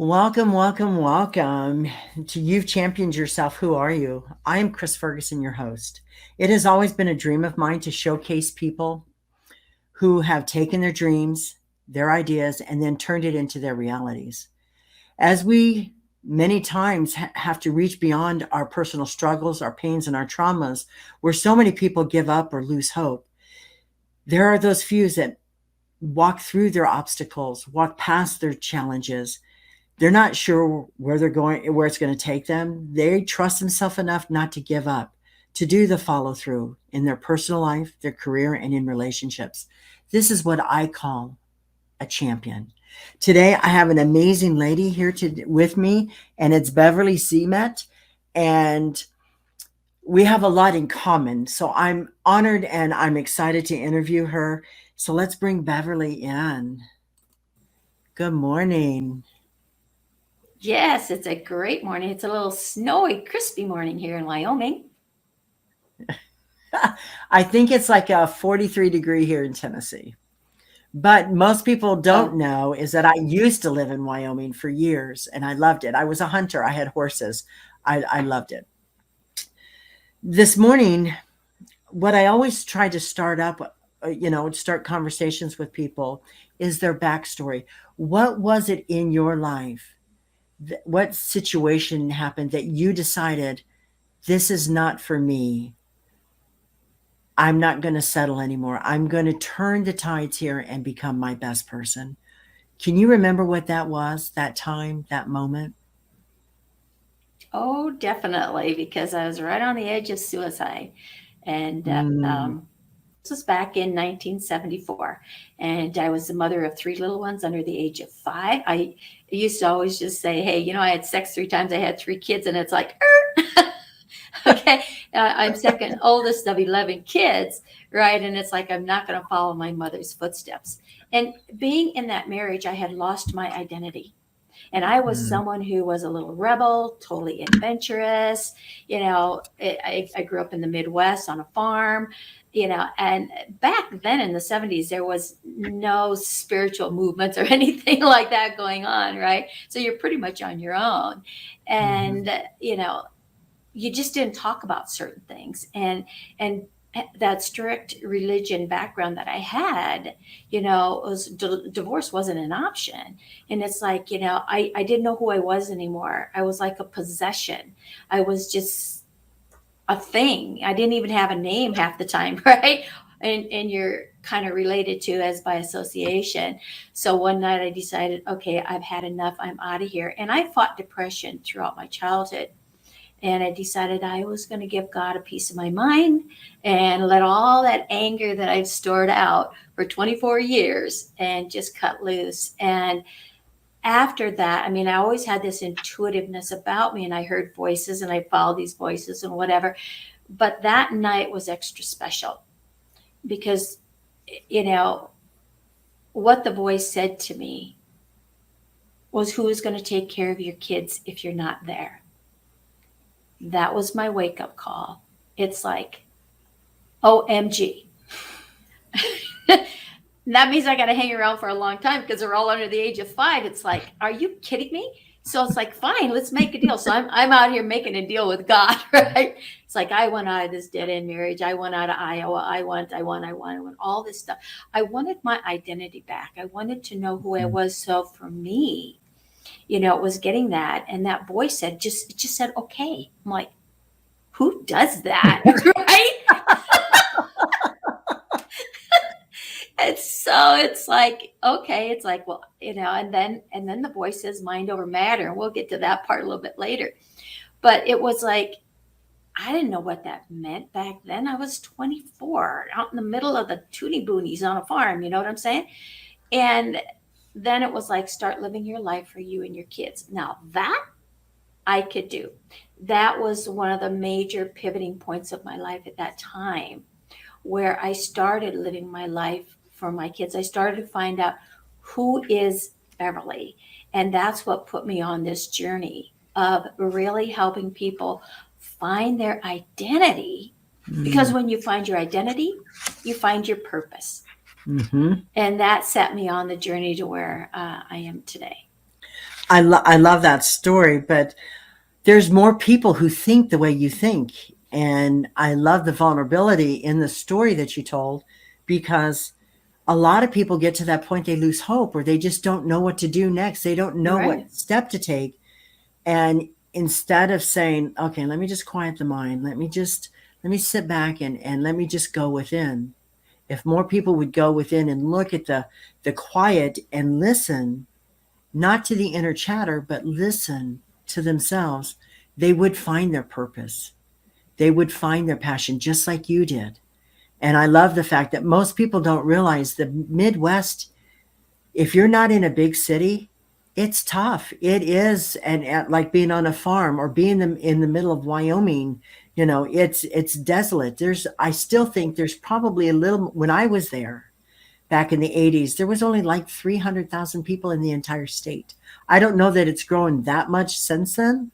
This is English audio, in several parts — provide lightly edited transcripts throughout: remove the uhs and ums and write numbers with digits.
Welcome, welcome, welcome to You've Championed Yourself. Who are you? I am Chris Ferguson, your host. It has always been a dream of mine to showcase people who have taken their dreams, their ideas, and then turned it into their realities. As we many times have to reach beyond our personal struggles, our pains, and our traumas, where so many people give up or lose hope, there are those few that walk through their obstacles, walk past their challenges. They're not sure where they're going, where it's going to take them. They trust themselves enough not to give up, to do the follow through in their personal life, their career, and in relationships. This is what I call a champion. Today, I have an amazing lady here with me, and it's Beverly Zimet, and we have a lot in common. So I'm honored and I'm excited to interview her. So let's bring Beverly in. Good morning. Yes, it's a great morning. It's a little snowy, crispy morning here in Wyoming. I think it's like a 43-degree here in Tennessee. But most people don't Oh, know is that I used to live in Wyoming for years and I loved it. I was a hunter, I had horses. I loved it. This morning, what I always try to start up, start conversations with people is their backstory. What was it in your life? What situation happened that you decided this is not for me? I'm not going to settle anymore. I'm going to turn the tides here and become my best person. Can you remember what that was, that time, that moment? oh, definitely, because I was right on the edge of suicide. And Mm. this was back in 1974. And I was the mother of three little ones under the age of 5. I used to always just say, hey, I had sex 3 times. I had 3 kids. And it's like, okay, I'm second oldest of 11 kids, right? And it's like, I'm not going to follow my mother's footsteps. And being in that marriage, I had lost my identity. And I was Mm. someone who was a little rebel, totally adventurous. I grew up in the Midwest on a farm, and back then in the 70s, there was no spiritual movements or anything like that going on, right? So you're pretty much on your own. Mhm. And, you just didn't talk about certain things. And that strict religion background that I had, was divorce wasn't an option. And it's like, I didn't know who I was anymore. I was like a possession. I was just a thing. I didn't even have a name half the time, right? And you're kind of related to as by association. So one night I decided, okay, I've had enough. I'm out of here. And I fought depression throughout my childhood, and I decided I was going to give God a piece of my mind and let all that anger that I've stored out for 24 years and just cut loose. And after that, I mean, I always had this intuitiveness about me, and I heard voices and I followed these voices and whatever. But that night was extra special because, you know, what the voice said to me was, who is going to take care of your kids if you're not there? That was my wake up call. It's like, OMG. That means I got to hang around for a long time because they're all under the age of 5. It's like, are you kidding me? So it's like, fine, let's make a deal. So I'm out here making a deal with God, right? It's like, I want out of this dead end marriage. I want out of Iowa. I want all this stuff. I wanted my identity back. I wanted to know who I Mhm. was. So for me, it was getting that. And that voice said, it just said, okay. I'm like, who does that? Right? And so it's like, okay, it's like, well, and then the voice says mind over matter, and we'll get to that part a little bit later. But it was like, I didn't know what that meant back then. I was 24, out in the middle of the toonie boonies on a farm, you know what I'm saying? And then it was like, start living your life for you and your kids. Now that I could do. That was one of the major pivoting points of my life at that time, where I started living my life for my kids. I started to find out, who is Beverly. And that's what put me on this journey of really helping people find their identity. Because Mm. when you find your identity, you find your purpose. Mhm. And that set me on the journey to where I am today. I love that story, but there's more people who think the way you think. And I love the vulnerability in the story that you told, because a lot of people get to that point, they lose hope, or they just don't know what to do next. They don't know what Right. step to take. And instead of saying, okay, let me just quiet the mind, let me sit back and let me just go within. If more people would go within and look at the quiet and listen, not to the inner chatter, but listen to themselves, they would find their purpose. They would find their passion just like you did. And I love the fact that most people don't realize the Midwest, if you're not in a big city, it's tough. It is, and like being on a farm or being in the middle of Wyoming, it's desolate. I still think there's probably a little. When I was there back in the 80s, there was only like 300,000 people in the entire state. I don't know that it's grown that much since then.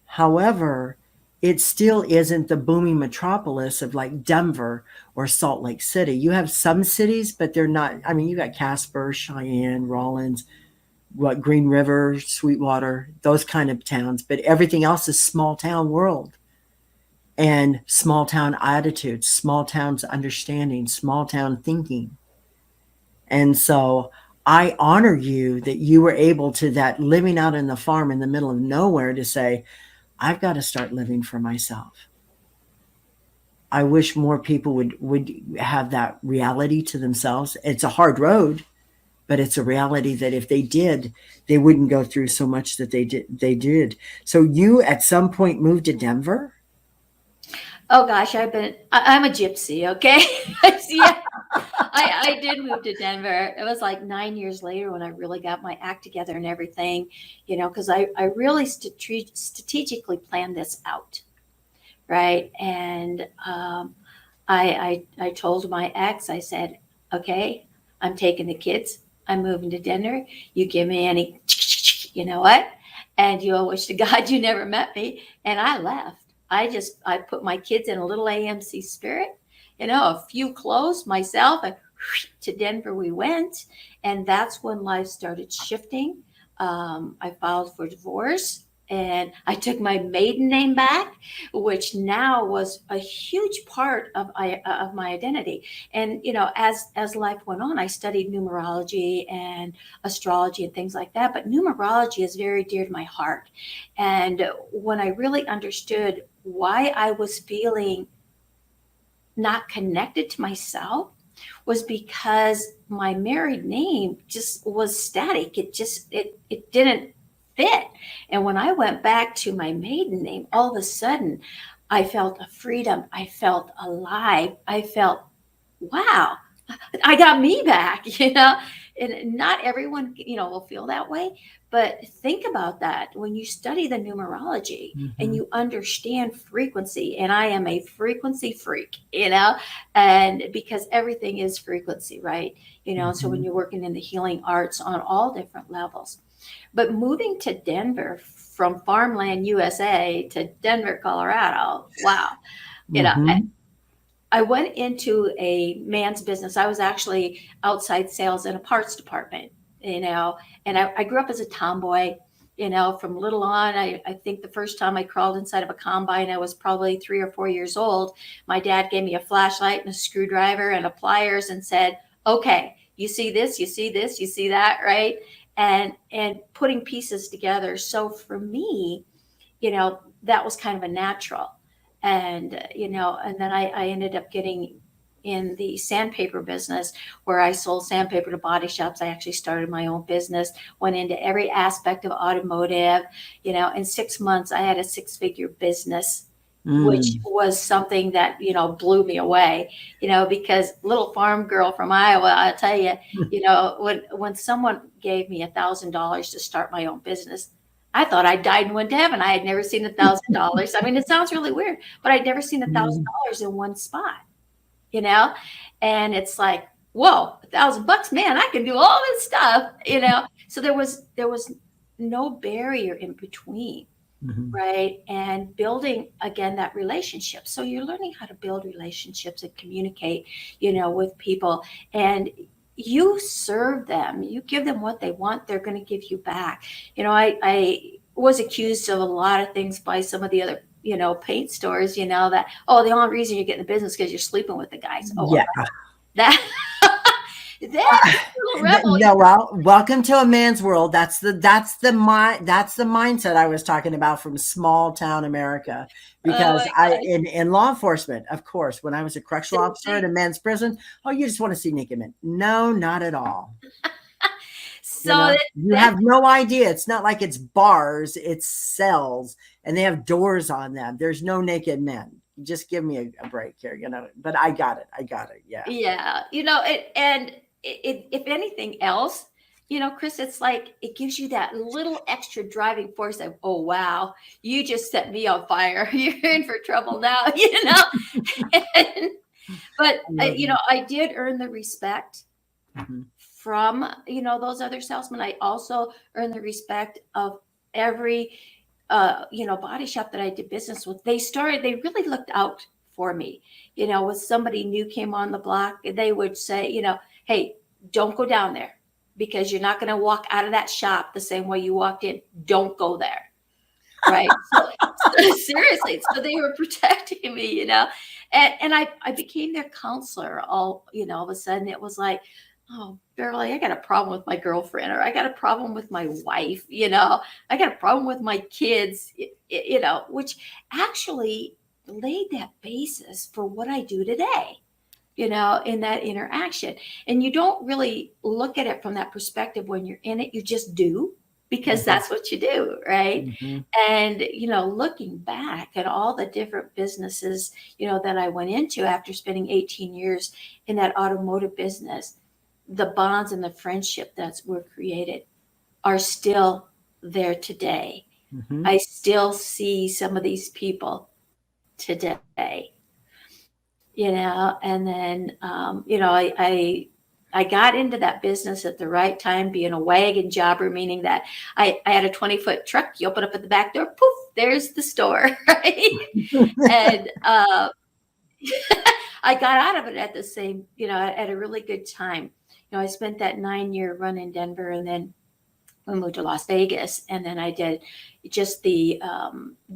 However, it still isn't the booming metropolis of like Denver or Salt Lake City. You have some cities, but they're not. I mean, you got Casper, Cheyenne, Rawlins, Green River, Sweetwater, those kind of towns, but everything else is small town world and small town attitudes, small towns understanding, small town thinking. And so I honor you that you were able to, that living out in the farm in the middle of nowhere, to say, I've got to start living for myself. I wish more people would have that reality to themselves. It's a hard road, but it's a reality that if they did, they wouldn't go through so much that they did. So you at some point moved to Denver? Oh gosh, I'm a gypsy, okay? Yeah, I did move to Denver. It was like 9 years later when I really got my act together and everything, because I really strategically planned this out, right? And I told my ex, I said, okay, I'm taking the kids. I'm moving to Denver. You give me any, you know what? And you'll wish to God you never met me. And I left. I put my kids in a little AMC Spirit, a few clothes myself, and to Denver we went. And that's when life started shifting. I filed for divorce and I took my maiden name back, which now was a huge part of my identity. And as life went on, I studied numerology and astrology and things like that. But numerology is very dear to my heart. And when I really understood why I was feeling not connected to myself, was because my married name just was static. It didn't fit. And when I went back to my maiden name, all of a sudden I felt a freedom. I felt alive. I felt, wow, I got me back, And not everyone, will feel that way. But think about that when you study the numerology and Mm-hmm. you understand frequency. And I am a frequency freak, and because everything is frequency, right? So when Mm-hmm. you're working in the healing arts on all different levels. But moving to Denver from farmland USA to Denver, Colorado, wow. You know, Mm-hmm. I went into a man's business. I was actually outside sales in a parts department, and I grew up as a tomboy, from little on. I think the first time I crawled inside of a combine, I was probably 3 or 4 years old. My dad gave me a flashlight and a screwdriver and a pliers and said, okay, you see this, you see this, you see that, right? And putting pieces together. So for me, that was kind of a natural. And, and then I ended up getting in the sandpaper business where I sold sandpaper to body shops. I actually started my own business, went into every aspect of automotive. In 6 months, I had a six-figure business, which Mm. was something that, blew me away, because little farm girl from Iowa, I'll tell you, when someone gave me $1,000 to start my own business, I thought I died and went to heaven. I had never seen $1,000. I mean, it sounds really weird, but I'd never seen Mm. $1,000 in one spot, you know? And it's like, whoa, $1,000, man, I can do all this stuff. So there was no barrier in between, Mhm. right? And building again that relationship. So you're learning how to build relationships and communicate, with people. And you serve them, you give them what they want, they're going to give you back. I was accused of a lot of things by some of the other, paint stores, that, oh, the only reason you get in the business because you're sleeping with the guys. Oh, well, Yeah. that that little rebel. No, well, welcome to a man's world. That's the mindset I was talking about from small town America. Oh Because my I gosh. in law enforcement, of course, when I was a correctional Same officer at thing. a men's prison, oh, you just want to see naked men. No, not at all. So You that have no idea. It's not like it's bars, it's cells, and they have doors on them. There's no naked men. Just give me a break here, But I got it. I got it. Yeah. yeah, if anything else, Chris, it's like it gives you that little extra driving force of, oh wow, you just set me on fire. You're in for trouble now, And, but I love it. I did earn the respect Mhm. from those other salesmen. I also earned the respect of every body shop that I did business with. They really looked out for me. When somebody new came on the block, they would say, hey, don't go down there because you're not going to walk out of that shop the same way you walked in. Don't go there. Right. So seriously, so they were protecting me, and I became their counselor. All of a sudden it was like, oh, Beverly, I got a problem with my girlfriend, or I got a problem with my wife, I got a problem with my kids, which actually laid that basis for what I do today, in that interaction. And you don't really look at it from that perspective when you're in it. You just do because Mhm. that's what you do, right? Mhm. And, looking back at all the different businesses, that I went into after spending 18 years in that automotive business, the bonds and the friendship that were created are still there today. Mhm. I still see some of these people today, and then, I got into that business at the right time, being a wagon jobber, meaning that I had a 20-foot truck. You open up at the back door, poof, there's the store, right? And I got out of it at the same, at a really good time. I spent that 9-year run in Denver, and then we moved to Las Vegas, and then I did just the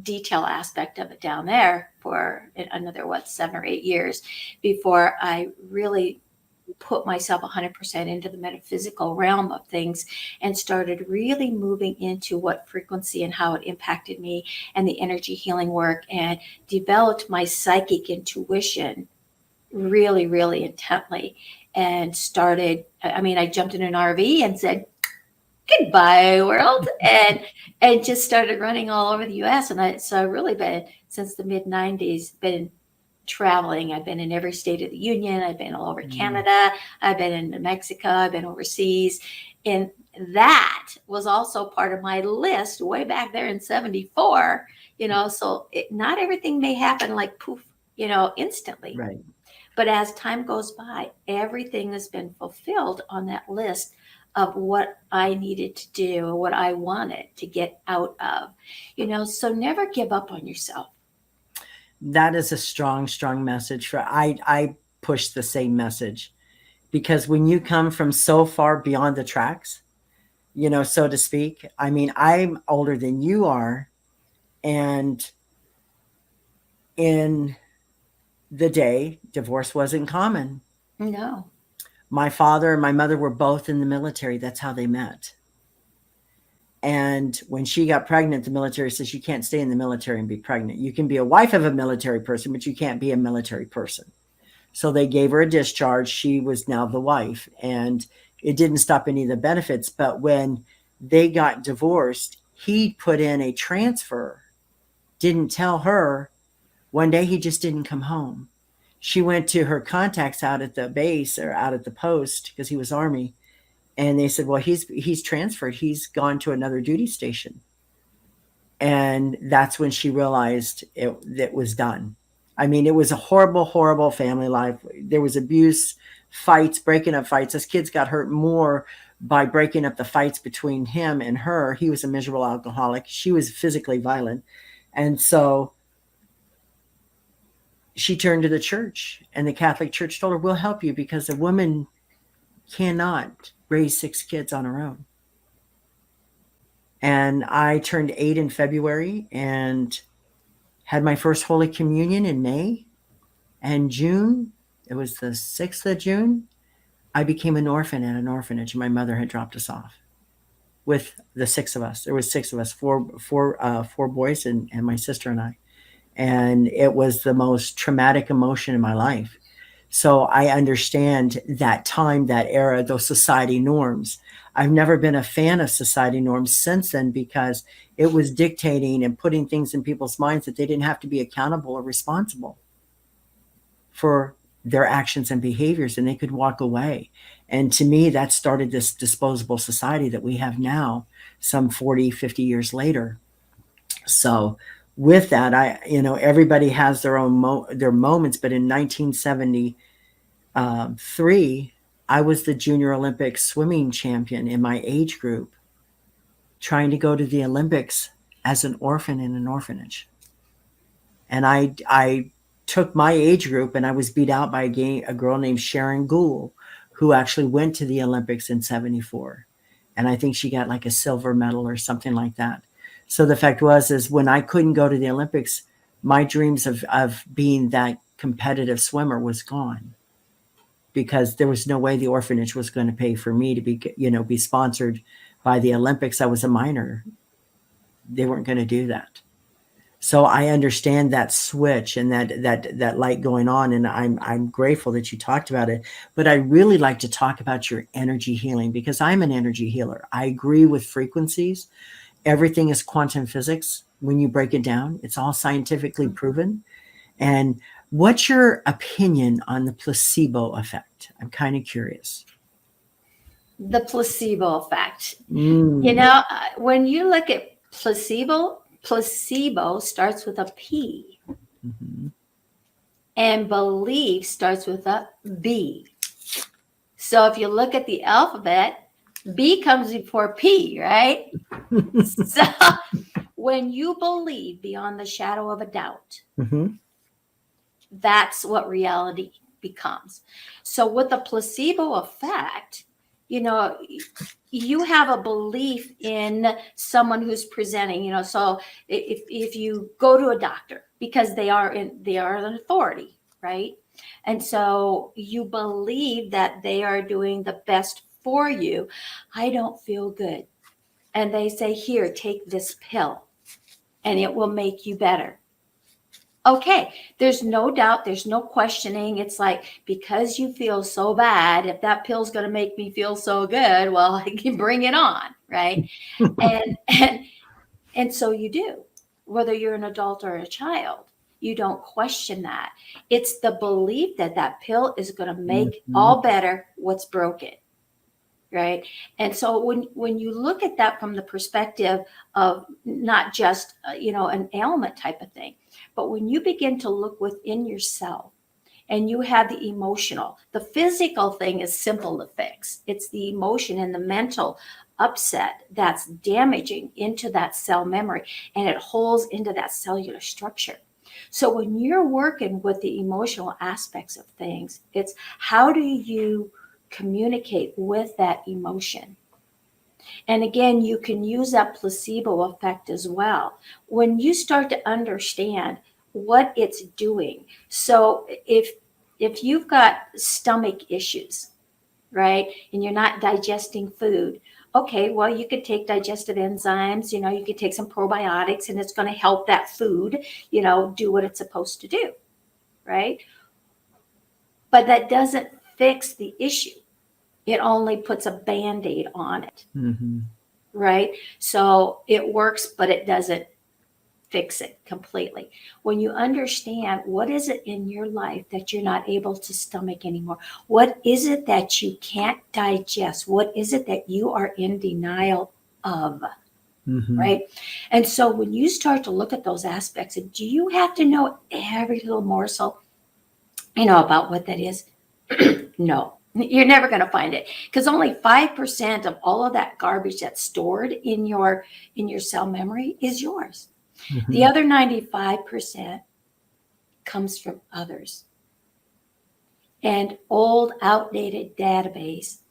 detail aspect of it down there for another 7 or 8 years before I really put myself 100% into the metaphysical realm of things and started really moving into what frequency and how it impacted me and the energy healing work, and developed my psychic intuition really, really intently, and started, I jumped in an RV and said, goodbye world, and just started running all over the US. And I've really been, since the mid 90s, been traveling. I've been in every state of the union. I've been all over Mhm. Canada. I've been in Mexico. I've been overseas. And that was also part of my list way back there in 74, so not everything may happen like poof, instantly. Right. But as time goes by, everything has been fulfilled on that list of what I needed to do, what I wanted to get out of, so never give up on yourself. That is a strong, strong message. I push the same message, because when you come from so far beyond the tracks, so to speak. I mean, I'm older than you are, and in the day, divorce wasn't common. No. My father and my mother were both in the military. That's how they met. And when she got pregnant, the military says you can't stay in the military and be pregnant. You can be a wife of a military person, but you can't be a military person. So they gave her a discharge. She was now the wife, and it didn't stop any of the benefits. But when they got divorced, he put in a transfer, didn't tell her. One day he just didn't come home. She went to her contacts out at the base or out at the post, because he was Army, and they said, well, he's transferred. He's gone to another duty station. And that's when she realized it was done. I mean, it was a horrible, horrible family life. There was abuse, fights, breaking up fights. Us kids got hurt more by breaking up the fights between him and her. He was a miserable alcoholic. She was physically violent. And so she turned to the church, and the Catholic Church told her, we'll help you, because a woman cannot raise 6 kids on her own. And I turned 8 in February and had my first Holy Communion in May. And June, it was the 6th of June, I became an orphan at an orphanage. My mother had dropped us off with the 6 of us. There was 6 of us, four boys and my sister and I. And it was the most traumatic emotion in my life. So I understand that time, that era, those society norms. I've never been a fan of society norms since then because it was dictating and putting things in people's minds that they didn't have to be accountable or responsible for their actions and behaviors, and they could walk away. And to me, that started this disposable society that we have now, some 40, 50 years later. So with that, everybody has their own their moments, but in 1973, I was the Junior Olympic swimming champion in my age group, trying to go to the Olympics as an orphan in an orphanage. And I took my age group, and I was beat out by a girl named Sharon Gould, who actually went to the Olympics in 74. And I think she got like a silver medal or something like that. So the fact is when I couldn't go to the Olympics, my dreams of being that competitive swimmer was gone, because there was no way the orphanage was going to pay for me to be sponsored by the Olympics. I was a minor. They weren't going to do that. So I understand that switch and that light going on, and I'm grateful that you talked about it. But I really like to talk about your energy healing, because I'm an energy healer. I agree with frequencies. Everything is quantum physics when you break it down. It's all scientifically proven. And what's your opinion on the placebo effect? I'm kind of curious. The placebo effect. When you look at placebo starts with a P. Mm-hmm. And belief starts with a B. So if you look at the alphabet, B comes before P, right? So when you believe beyond the shadow of a doubt, Mm-hmm. that's what reality becomes. So with the placebo effect, you have a belief in someone who's presenting, so if you go to a doctor, because they are an authority, right? And so you believe that they are doing the best for you. I don't feel good. And they say, here, take this pill and it will make you better. Okay, there's no doubt, there's no questioning. It's like, because you feel so bad, if that pill's going to make me feel so good, well, I can bring it on, right? and so you do, whether you're an adult or a child. You don't question that. It's the belief that that pill is going to make all better what's broken, right? And so when you look at that from the perspective of not just an ailment type of thing, but when you begin to look within yourself and you have the emotional, the physical thing is simple to fix. It's the emotion and the mental upset that's damaging into that cell memory, and it holds into that cellular structure. So when you're working with the emotional aspects of things, it's how do you communicate with that emotion? And again, you can use that placebo effect as well. When you start to understand what it's doing. So if you've got stomach issues, right, and you're not digesting food, okay, well, you could take digestive enzymes, you could take some probiotics, and it's going to help that food, do what it's supposed to do, right? But that doesn't fix the issue. It only puts a Band-Aid on it, right? So it works, but it doesn't fix it completely. When you understand what is it in your life that you're not able to stomach anymore, what is it that you can't digest, what is it that you are in denial of, right? And so when you start to look at those aspects, do you have to know every little morsel, about what that is? No. You're never going to find it, because only 5% of all of that garbage that's stored in your cell memory is yours. The other 95% comes from others and old, outdated database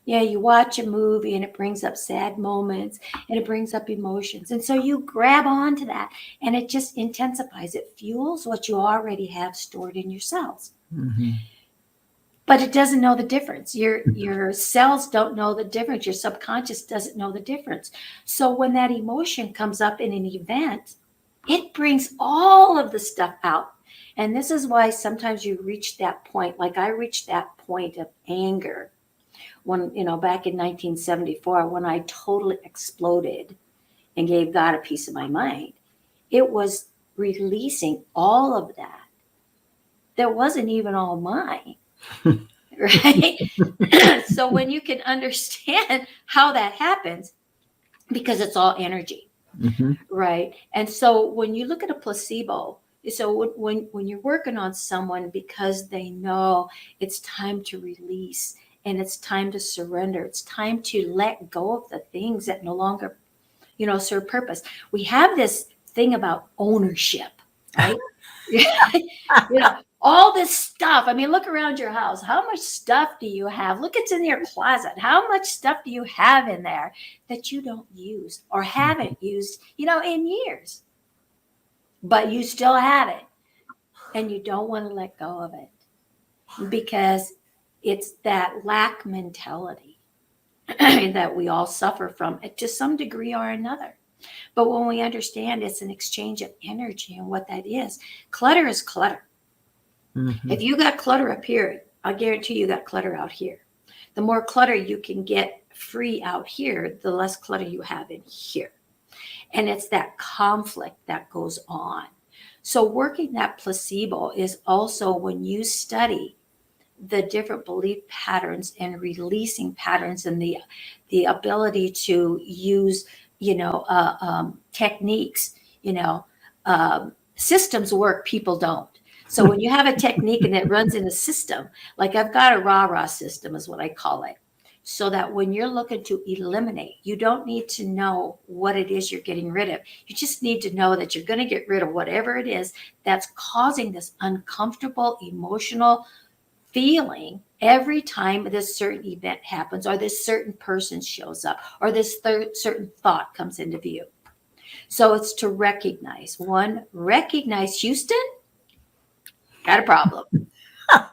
Yeah, you watch a movie and it brings up sad moments and it brings up emotions. And so you grab onto that and it just intensifies. It fuels what you already have stored in your cells. Mm-hmm. But it doesn't know the difference. Your cells don't know the difference. Your subconscious doesn't know the difference. So when that emotion comes up in an event, it brings all of the stuff out. And this is why sometimes you reach that point, like I reached that point of anger when, back in 1974, when I totally exploded and gave God a piece of my mind. It was releasing all of that wasn't even all mine. Right? So when you can understand how that happens, because it's all energy, Mm-hmm. right? And so when you look at a placebo, so when you're working on someone because they know it's time to release and it's time to surrender, it's time to let go of the things that no longer, serve purpose. We have this thing about ownership, right? All this stuff. I mean, look around your house. How much stuff do you have? Look, it's in your closet. How much stuff do you have in there that you don't use or haven't used, in years? But you still have it and you don't want to let go of it because it's that lack mentality that we all suffer from to some degree or another. But when we understand it's an exchange of energy and what that is, clutter is clutter. Mm-hmm. If you got clutter up here, I guarantee you got clutter out here. The more clutter you can get free out here, the less clutter you have in here. And it's that conflict that goes on. So working that placebo is also when you study the different belief patterns and releasing patterns and the ability to use techniques. Systems work, people don't. So when you have a technique and it runs in a system, like I've got a rah-rah system is what I call it, so that when you're looking to eliminate, you don't need to know what it is you're getting rid of. You just need to know that you're going to get rid of whatever it is that's causing this uncomfortable emotional feeling every time this certain event happens or this certain person shows up or this certain thought comes into view. So it's to recognize Houston got a problem.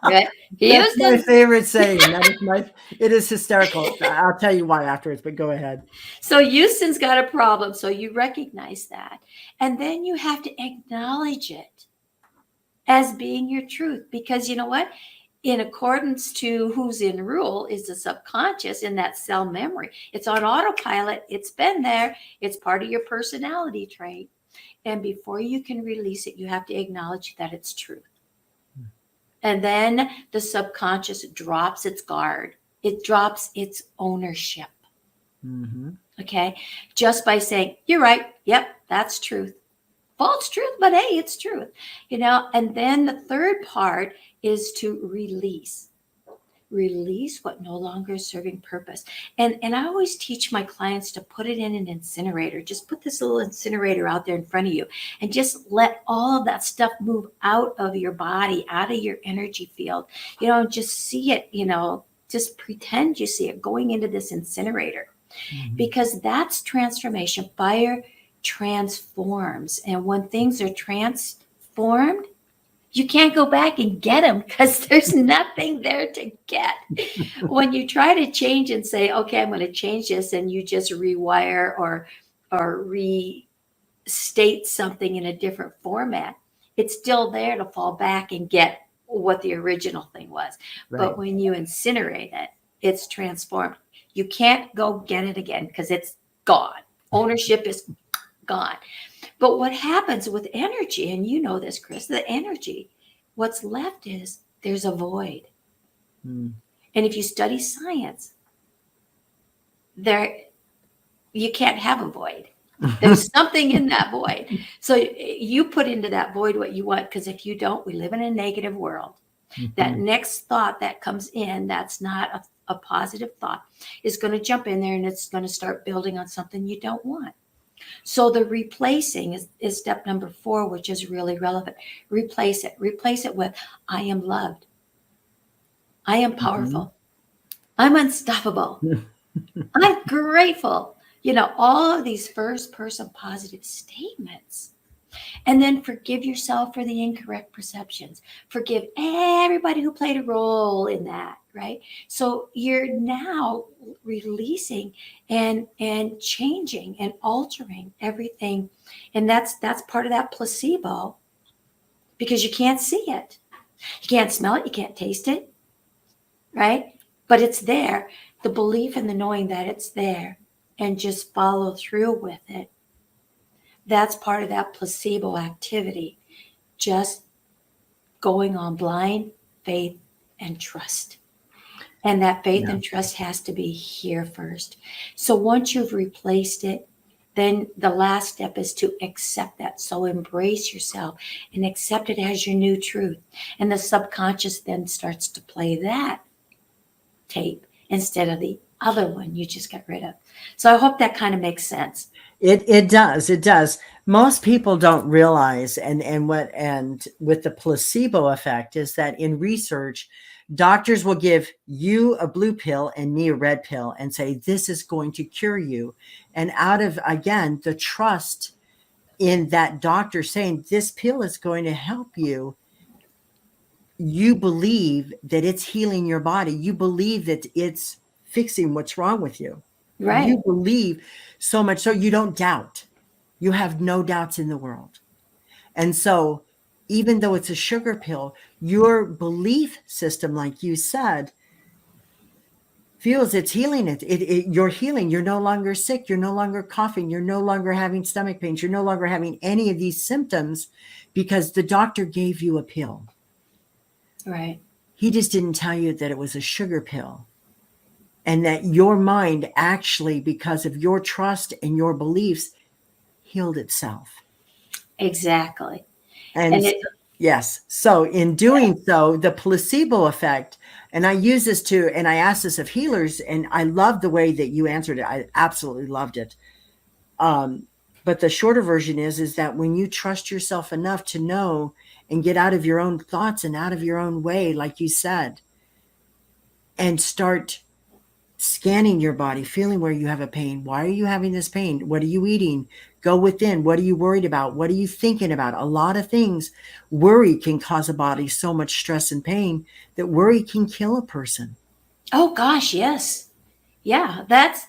Right? That's my Houston. favorite saying. It is hysterical. I'll tell you why afterwards, but go ahead. So Houston's got a problem. So you recognize that. And then you have to acknowledge it as being your truth. Because you know what? In accordance to who's in rule is the subconscious in that cell memory. It's on autopilot. It's been there. It's part of your personality trait. And before you can release it, you have to acknowledge that it's truth. And then the subconscious drops its guard. It drops its ownership. Mm-hmm. Okay. Just by saying, you're right. Yep. That's truth. False truth, but hey, it's truth. And then the third part is to release what no longer is serving purpose. And I always teach my clients to put it in an incinerator. Just put this little incinerator out there in front of you and just let all of that stuff move out of your body, out of your energy field. Just see it, just pretend you see it going into this incinerator. Mm-hmm. Because that's transformation. Fire transforms. And when things are transformed, you can't go back and get them because there's nothing there to get. When you try to change and say, okay, I'm going to change this, and you just rewire or restate something in a different format, it's still there to fall back and get what the original thing was. Right. But when you incinerate it, it's transformed. You can't go get it again because it's gone. Ownership is gone. But what happens with energy, and you know this, Chris, the energy, what's left is there's a void. Mm. And if you study science, you can't have a void. There's something in that void. So you put into that void what you want, because if you don't, we live in a negative world. Mm-hmm. That next thought that comes in, that's not a positive thought, is going to jump in there and it's going to start building on something you don't want. So the replacing is step number 4, which is really relevant. Replace it with, I am loved. I am powerful. I'm unstoppable. I'm grateful. All of these first person positive statements. And then forgive yourself for the incorrect perceptions. Forgive everybody who played a role in that, right? So you're now releasing and changing and altering everything. And that's part of that placebo, because you can't see it. You can't smell it, you can't taste it, right? But it's there. The belief and the knowing that it's there, and just follow through with it. That's part of that placebo activity. Just going on blind faith and trust. And that faith Yeah. and trust has to be here first. So once you've replaced it, then the last step is to accept that. So embrace yourself and accept it as your new truth. And the subconscious then starts to play that tape instead of the other one you just got rid of. So I hope that kind of makes sense. It does. It does. Most people don't realize, and with the placebo effect is that in research, doctors will give you a blue pill and me a red pill and say this is going to cure you. And out of, again, the trust in that doctor saying this pill is going to help you, you believe that it's healing your body. You believe that it's fixing what's wrong with you. Right. You believe so much so you don't doubt. You have no doubts in the world. And so, even though it's a sugar pill, your belief system, like you said, feels it's healing you're healing. You're no longer sick. You're no longer coughing. You're no longer having stomach pains. You're no longer having any of these symptoms because the doctor gave you a pill. Right. He just didn't tell you that it was a sugar pill. And that your mind actually, because of your trust and your beliefs, healed itself. Exactly. And And it, yes, so in doing so, the placebo effect, and I use this too, and I asked this of healers, and I love the way that you answered it. I absolutely loved it. But the shorter version is that when you trust yourself enough to know and get out of your own thoughts and out of your own way, like you said, and start scanning your body, feeling where you have a pain. Why are you having this pain? What are you eating? Go within. What are you worried about? What are you thinking about? A lot of things. Worry can cause a body so much stress and pain that worry can kill a person. oh gosh, yes. Yeah, that's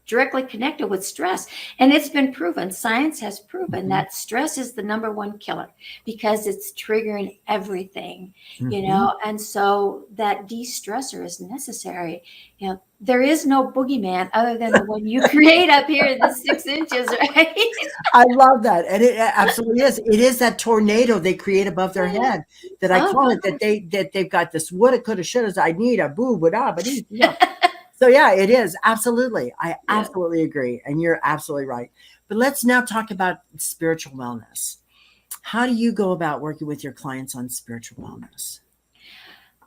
directly connected with stress. And it's been proven, science has proven Mm-hmm. that stress is the number one killer because it's triggering everything, Mm-hmm. and so that de-stressor is necessary. There is no boogeyman other than the one you create up here in the 6 inches, right? I love that. And it absolutely is. It is that tornado they create above their head that I Oh call it, gosh. that they've got this woulda, coulda, shoulda, I need a boo, but but so yeah, it is. Absolutely. I Yeah. absolutely agree. And you're absolutely right. But let's now talk about spiritual wellness. How do you go about working with your clients on spiritual wellness?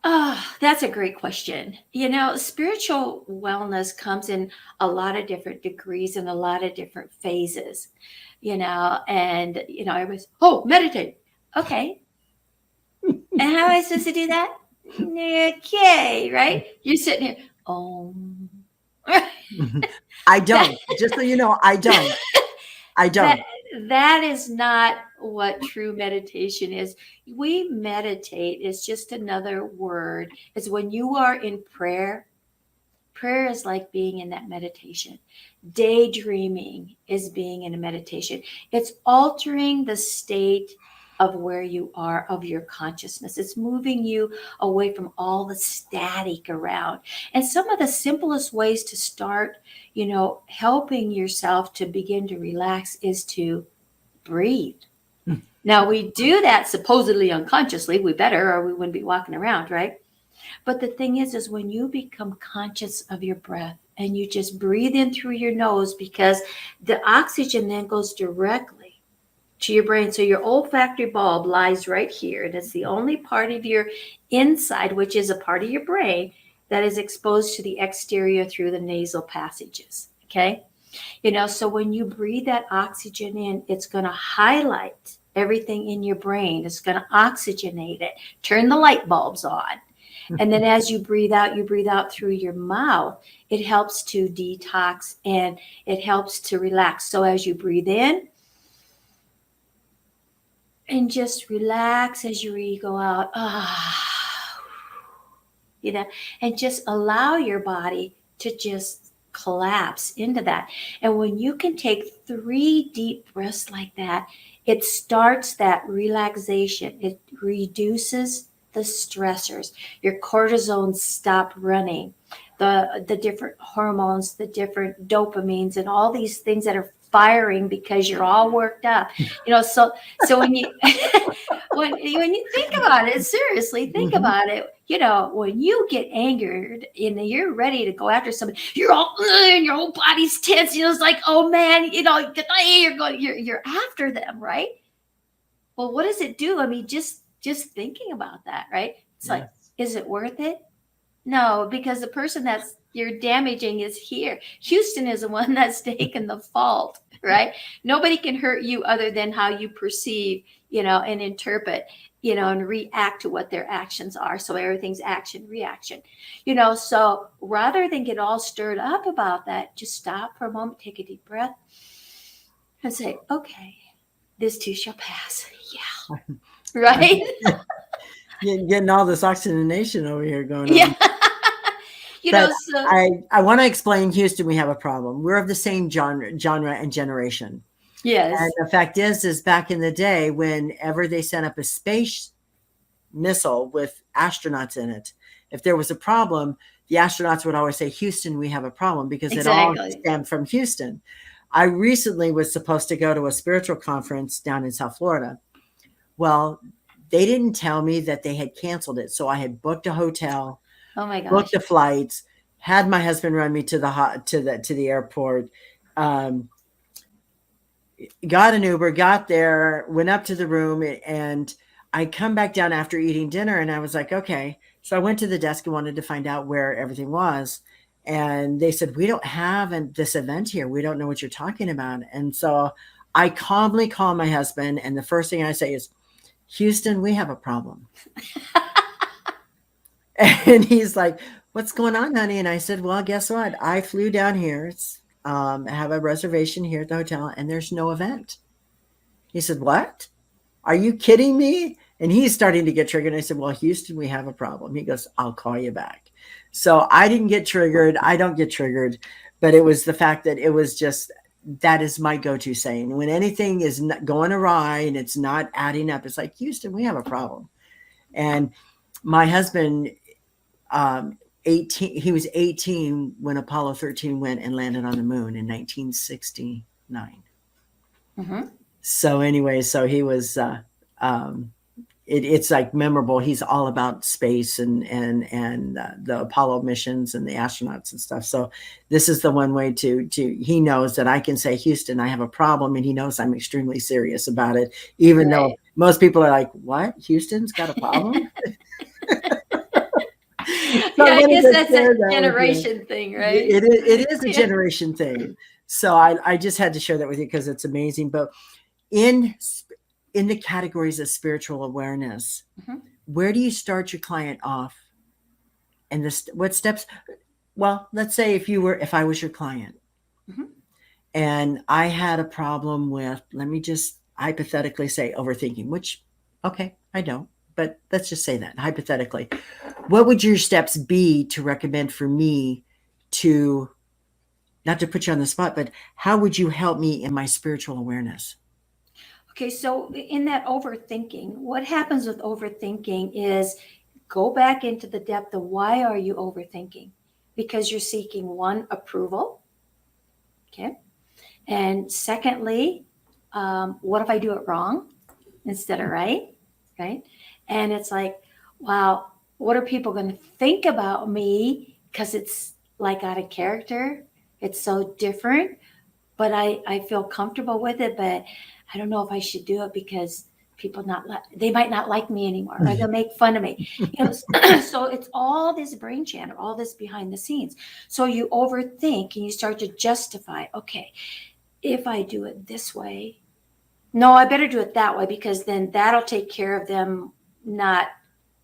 Oh, that's a great question. Spiritual wellness comes in a lot of different degrees and a lot of different phases, and, everybody's, oh, meditate. Okay. And how am I supposed to do that? Okay. Right. You're sitting here. Oh, I that, don't. Just so you know, I don't. I that, don't. that is not what true meditation is. We meditate is just another word. It's when you are in prayer. Prayer is like being in that meditation. Daydreaming is being in a meditation. It's altering the state of where you are, of your consciousness. It's moving you away from all the static around. And some of the simplest ways to start, helping yourself to begin to relax is to breathe. Now, we do that supposedly unconsciously. We better, or we wouldn't be walking around, right? But the thing is when you become conscious of your breath and you just breathe in through your nose, because the oxygen then goes directly to your brain. So your olfactory bulb lies right here. And it's the only part of your inside, which is a part of your brain, that is exposed to the exterior through the nasal passages. Okay. So when you breathe that oxygen in, it's going to highlight everything in your brain. It's going to oxygenate it, turn the light bulbs on. And then as you breathe out through your mouth. It helps to detox and it helps to relax. So as you breathe in, and just relax as your ego out. You know, and just allow your body to just collapse into that. And when you can take 3 deep breaths like that, it starts that relaxation. It reduces the stressors. Your cortisone stop running. The different hormones, the different dopamines, and all these things that are firing because you're all worked up. So when you when you think about it, seriously, think Mhm. about it. When you get angered and you're ready to go after somebody, you're all and your whole body's tense. It's like, oh man, you're after them, right? Well, what does it do? I mean, just thinking about that, right? It's like, Yes. is it worth it? No, because the person that's you're damaging is here. Houston is the one that's taken the fault, right? Nobody can hurt you other than how you perceive, and interpret, and react to what their actions are. So everything's action, reaction, So rather than get all stirred up about that, just stop for a moment, take a deep breath, and say, okay, this too shall pass. Yeah. I'm Right? getting all this oxygenation over here going Yeah. on. But So I want to explain Houston, we have a problem. We're of the same genre and generation. And yes. the fact is back in the day, whenever they sent up a space missile with astronauts in it, if there was a problem, the astronauts would always say, Houston, we have a problem, because it all Exactly. stemmed from Houston. I recently was supposed to go to a spiritual conference down in South Florida. Well, they didn't tell me that they had canceled it. So I had booked a hotel, Oh my booked gosh. the flights, had my husband run me to the airport, um, got an Uber, got there, went up to the room, and I come back down after eating dinner, and I was like, okay. So I went to the desk and wanted to find out where everything was. And they said, we don't have this event here. We don't know what you're talking about. And so I calmly call my husband, and the first thing I say is, Houston, we have a problem. And he's like, what's going on, honey? And I said, well, guess what? I flew down here, have a reservation here at the hotel, and there's no event. He said, what? Are you kidding me? And he's starting to get triggered. I said, well, Houston, we have a problem. He goes, I'll call you back. So I didn't get triggered. I don't get triggered, but it was the fact that it was just, that is my go-to saying. When anything is not going awry and it's not adding up, it's like, Houston, we have a problem. And my husband, 18, he was 18 when Apollo 13 went and landed on the moon in 1969. Mm-hmm. So anyway, so he was, um, it's like memorable. He's all about space and the Apollo missions and the astronauts and stuff. So this is the one way to he knows that I can say, Houston, I have a problem, and he knows I'm extremely serious about it, even though Right. most people are like, what? Houston's got a problem? So I Yeah, I wanted guess to that's a share that with you. generation thing, right? It is a Yeah. generation thing. So I just had to share that with you because it's amazing. But in in the categories of spiritual awareness, Mhm. where do you start your client off? And what steps? Well, let's say if I was your client Mhm. and I had a problem with, let me just hypothetically say, overthinking, which, okay, I don't, but let's just say that hypothetically. What would your steps be to recommend for me to, not to put you on the spot, but how would you help me in my spiritual awareness? Okay, so in that overthinking, what happens with overthinking is go back into the depth of why are you overthinking? Because you're seeking one approval, okay, and secondly, what if I do it wrong instead of right? Right, and it's like, wow, what are people going to think about me? Because it's like out of character. It's so different, but I feel comfortable with it, but I don't know if I should do it because they might not like me anymore, or they'll make fun of me. So it's all this brain chatter, all this behind the scenes. So you overthink and you start to justify, okay, if I do it this way, no, I better do it that way because then that'll take care of them not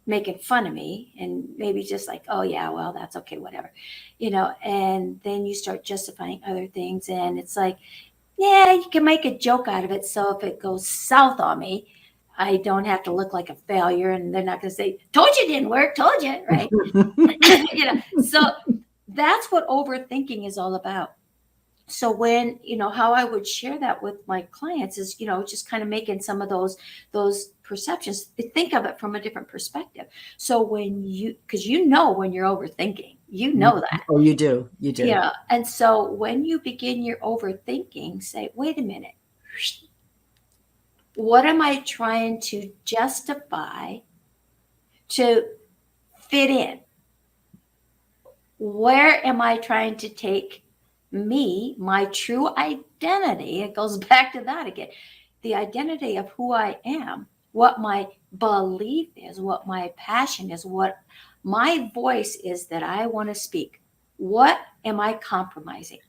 making fun of me and maybe just like, oh yeah, well, that's okay, whatever, you know, and then you start justifying other things. And it's like, yeah, you can make a joke out of it. So if it goes south on me, I don't have to look like a failure and they're not going to say, told you it didn't work, told you, right? You know, so that's what overthinking is all about. So when, you know, how I would share that with my clients is, you know, just kind of making some of those perceptions, think of it from a different perspective. So when you, because you know when you're overthinking, you know that. Oh, you do. You do. Yeah. And so when you begin your overthinking, say, wait a minute, what am I trying to justify to fit in? Where am I trying to take me, my true identity? It goes back to that again. The identity of who I am, what my belief is, what my passion is, what my voice is that I want to speak. What am I compromising?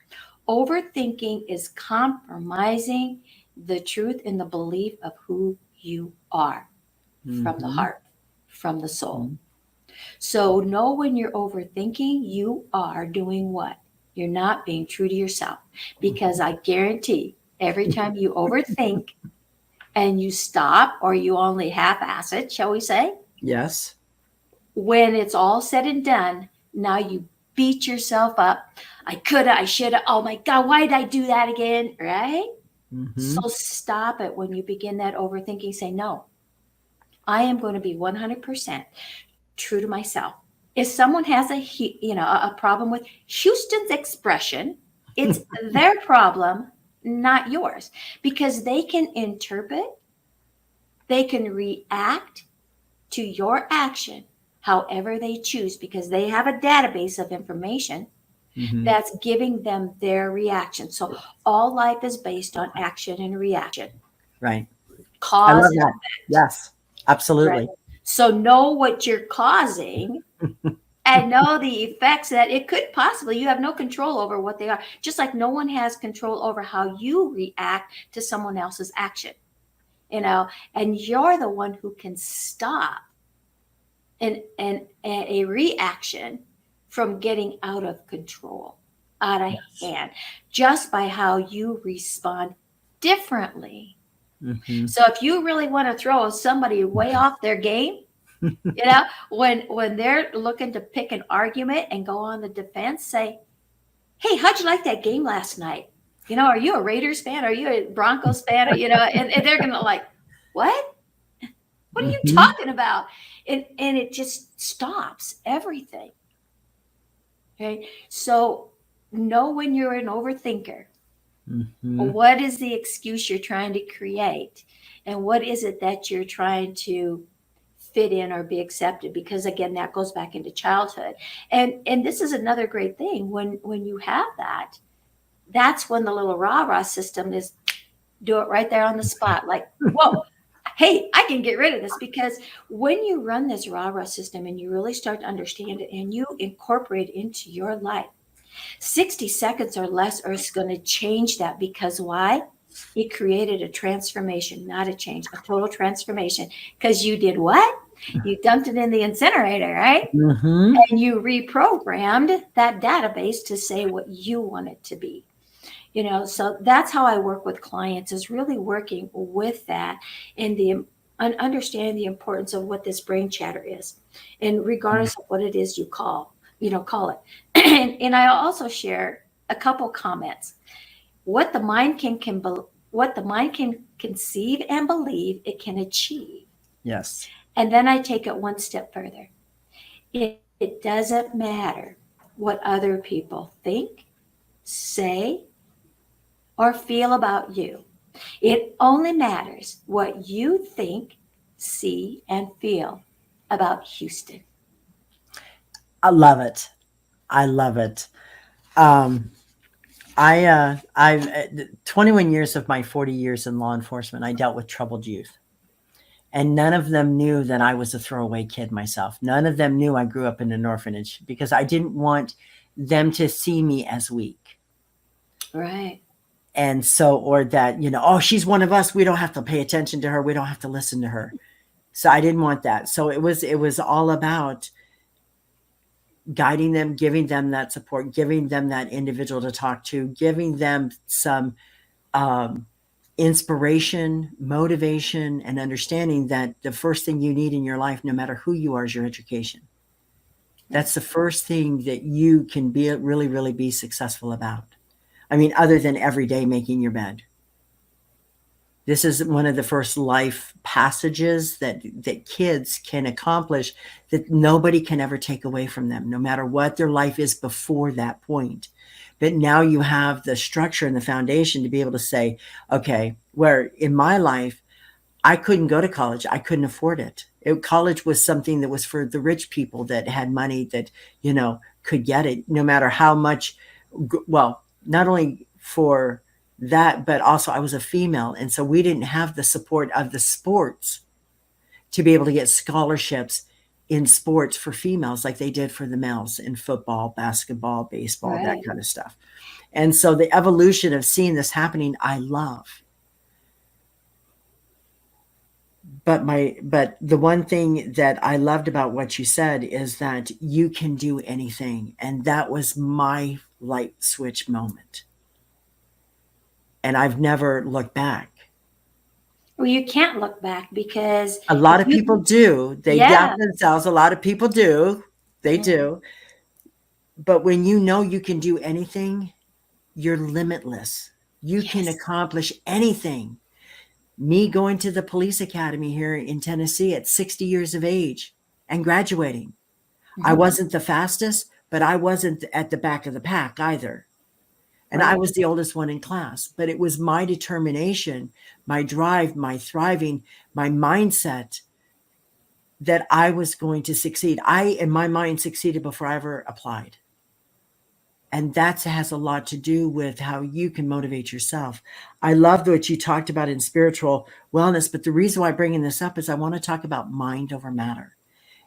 Overthinking is compromising the truth and the belief of who you are from the heart, from the soul. So know when you're overthinking, you are doing what? You're not being true to yourself. Because I guarantee every time you overthink and you stop or you only half ass it, shall we say, Yes. when it's all said and done, now you beat yourself up. I coulda, I shoulda. Oh my God, why did I do that again? Right? So stop it when you begin that overthinking. Say, no, I am going to be 100% true to myself. If someone has a problem with Houston's expression, it's their problem, not yours, because they can interpret, they can react to your action however they choose, because they have a database of information that's giving them their reaction. So all life is based on action and reaction. Right. I Cause love and that. effect. Yes, Right. absolutely. So know what you're causing and know the effects that it could possibly, you have no control over what they are. Just like no one has control over how you react to someone else's action, you know, and you're the one who can stop a reaction from getting out of control, out of hand, just by how you respond differently. So if you really want to throw somebody way off their game, you know, when they're looking to pick an argument and go on the defense, say, hey, how'd you like that game last night? You know, are you a Raiders fan? Are you a Broncos fan? Or, you know, and they're gonna like, what? What are you talking about? And it just stops everything. Okay. So know when you're an overthinker. What is the excuse you're trying to create? And what is it that you're trying to fit in or be accepted? Because again, that goes back into childhood. And this is another great thing. When you have that, that's when the little rah-rah system is do it right there on the spot. Like, whoa, hey, I can get rid of this. Because when you run this rah-rah system and you really start to understand it and you incorporate it into your life, 60 seconds or less is going to change that. Because why? It created a transformation, not a change, a total transformation. Because you did what? You dumped it in the incinerator, right? And you reprogrammed that database to say what you want it to be. You know, so that's how I work with clients, is really working with that and understanding the importance of what this brain chatter is, and regardless of what it is you call it. And I also share a couple comments. What the mind what the mind can conceive and believe, it can achieve. Yes. And then I take it one step further. It doesn't matter what other people think, say, or feel about you. It only matters what you think, see, and feel about Houston. I love it. I love it. I've 21 years of my 40 years in law enforcement, I dealt with troubled youth. And none of them knew that I was a throwaway kid myself. None of them knew I grew up in an orphanage, because I didn't want them to see me as weak. Right. And so, or that, you know, oh, she's one of us. We don't have to pay attention to her. We don't have to listen to her. So I didn't want that. So it was all about guiding them, giving them that support, giving them that individual to talk to, giving them some um, inspiration, motivation, and understanding that the first thing you need in your life, no matter who you are, is your education. Right. That's the first thing that you can be really, really be successful about. I mean, other than every day making your bed. This is one of the first life passages that kids can accomplish that nobody can ever take away from them, no matter what their life is before that point. But now you have the structure and the foundation to be able to say, okay, where in my life, I couldn't go to college. I couldn't afford it. College was something that was for the rich people that had money that, could get it no matter how much. Well, not only for that, but also I was a female. And so we didn't have the support of the sports to be able to get scholarships in sports for females like they did for the males in football, basketball, baseball, that Right. kind of stuff. And so the evolution of seeing this happening, I love. But the one thing that I loved about what you said is that you can do anything. And that was my light switch moment. And I've never looked back. Well, you can't look back because A if lot of people you, do. They doubt yeah, themselves. A lot of people do. They yeah, do. But when you know you can do anything, you're limitless. You can yes, accomplish anything. Me going to the police academy here in Tennessee at 60 years of age and graduating. I hmm, wasn't the fastest, but I wasn't at the back of the pack either. And I right, was the oldest one in class, but it was my determination, my drive, my thriving, my mindset that I was going to succeed. I, in my mind, succeeded before I ever applied. And that has a lot to do with how you can motivate yourself. I love what you talked about in spiritual wellness, but the reason why I'm bringing this up is I want to talk about mind over matter.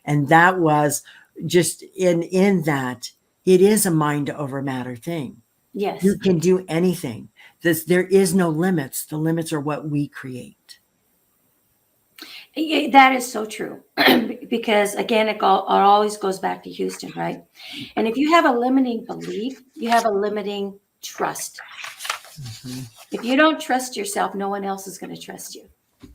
And that was just in that it is a mind over matter thing. You yes. can do anything. There is no limits. The limits are what we create. Yeah, that is so true. Because again, it always goes back to Houston, right? And if you have a limiting belief, you have a limiting trust. Mhm, If you don't trust yourself, no one else is going to trust you.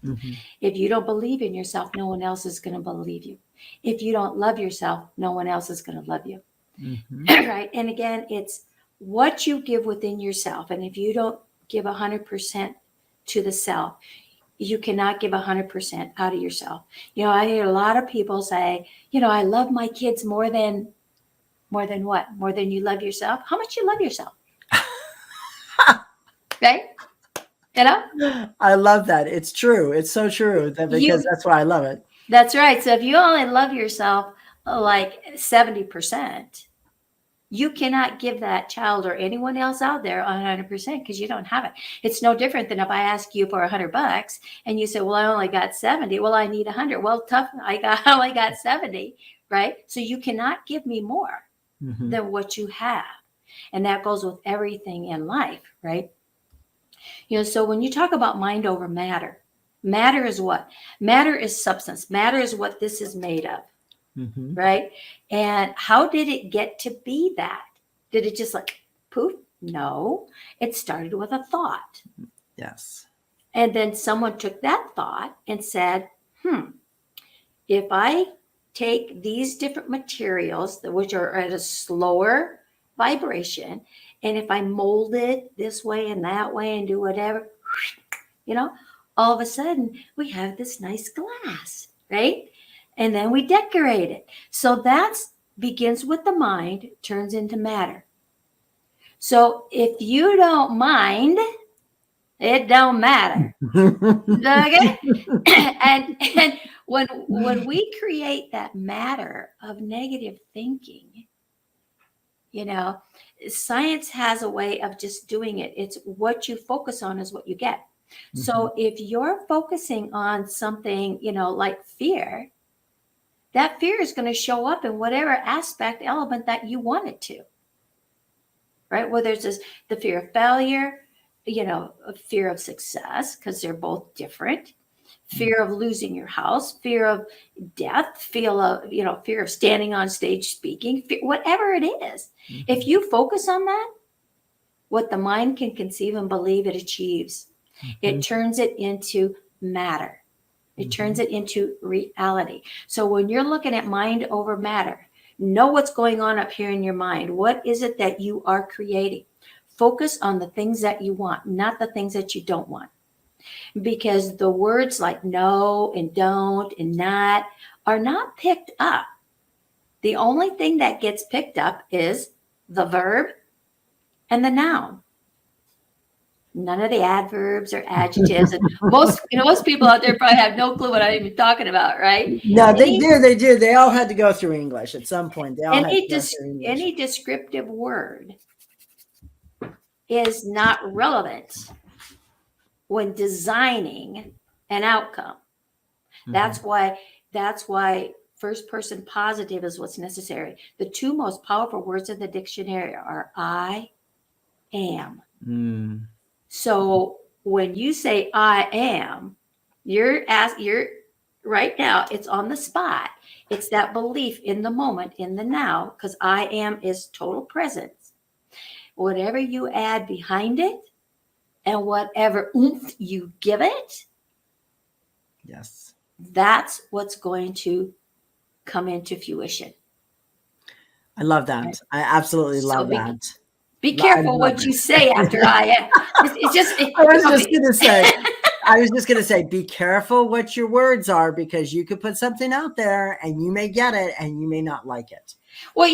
mhm, If you don't believe in yourself, no one else is going to believe you. If you don't love yourself, no one else is going to love you. mhm. Right. And again, it's what you give within yourself. And if you don't give 100% to the self, you cannot give 100% out of yourself. I hear a lot of people say, I love my kids more than what? More than you love yourself? How much you love yourself? Right? You know? I love that. It's true. It's so true that because You that's why I love it. That's right. So if you only love yourself like 70%, you cannot give that child or anyone else out there 100% because you don't have it. It's no different than if I ask you for $100 and you say, "Well, I only got 70. Well, I need 100." Well, tough. I only got 70, right? So you cannot give me more Mhm. than what you have, and that goes with everything in life, right? So when you talk about mind over matter, matter is what? Matter is substance. Matter is what this is made of, Mhm. right? And how did it get to be that? Did it just like poof? No, it started with a thought. Yes. And then someone took that thought and said, if I take these different materials, which are at a slower vibration, and if I mold it this way and that way and do whatever, you know, all of a sudden we have this nice glass, right? And then we decorate it. So that begins with the mind, turns into matter. So if you don't mind, it don't matter. Okay? and when we create that matter of negative thinking, you know, science has a way of just doing it. It's what you focus on is what you get. Mhm. So if you're focusing on something, like fear, that fear is going to show up in whatever aspect, element that you want it to, right? Whether it's just the fear of failure, a fear of success, because they're both different, fear of losing your house, fear of death, fear of standing on stage speaking, whatever it is. Mhm. If you focus on that, what the mind can conceive and believe, it achieves. It Mhm. turns it into matter. It turns it into reality. So when you're looking at mind over matter, know what's going on up here in your mind. What is it that you are creating? Focus on the things that you want, not the things that you don't want. Because the words like no and don't and not are not picked up. The only thing that gets picked up is the verb and the noun. None of the adverbs or adjectives. And most people out there probably have no clue what I'm even talking about, right? No, they Any do. They do. They all had to go through English at some point. They all had to any go dis, through English. any descriptive word is not relevant when designing an outcome. That's Mhm. why first person positive is what's necessary. The two most powerful words in the dictionary are I am. Mm. So when you say I am, you're right now, it's on the spot. It's that belief in the moment, in the now, because I am is total presence. Whatever you add behind it and whatever oomph you give it, Yes. that's what's going to come into fruition. I love Right? that. I absolutely So love be that. be I careful love what you say after it. I am. It's just I was just gonna say, be careful what your words are because you could put something out there and you may get it and you may not like it. well,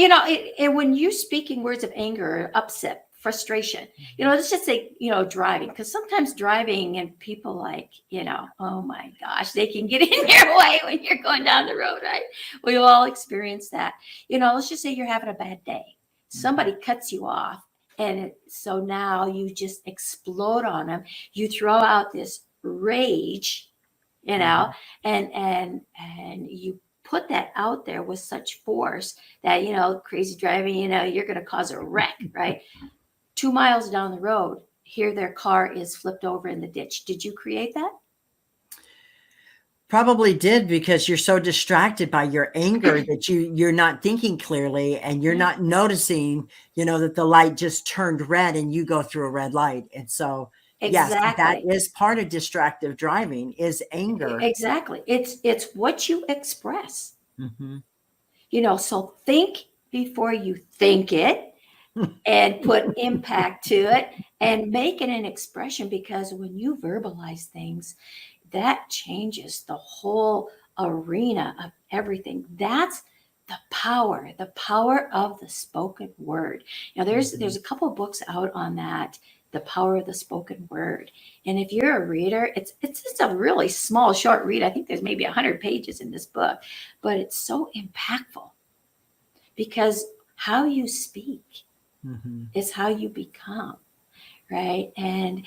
and when you're speaking words of anger, upset, frustration, let's just say, driving, because sometimes driving and people oh my gosh, they can get in your way when you're going down the road, right? We've all experienced that. Let's just say you're having a bad day. Somebody cuts you off. And so now you just explode on them. You throw out this rage, Mhm. and you put that out there with such force that crazy driving, you're going to cause a wreck, right? 2 miles down the road, here their car is flipped over in the ditch. Did you create that? Probably did because you're so distracted by your anger that you're not thinking clearly and you're Yeah, not noticing, that the light just turned red and you go through a red light. And so, yes, that exactly. is part of distractive driving is anger. Exactly. It's what you express. Mhm. So think before you think it, and put impact to it, and make it an expression, because when you verbalize things, that changes the whole arena of everything. That's the power of the spoken word. There's Mhm. a couple of books out on that, the power of the spoken word. And if you're a reader, it's just a really small, short read. I think there's maybe 100 pages in this book, but it's so impactful, because how you speak Mhm. is how you become, right? And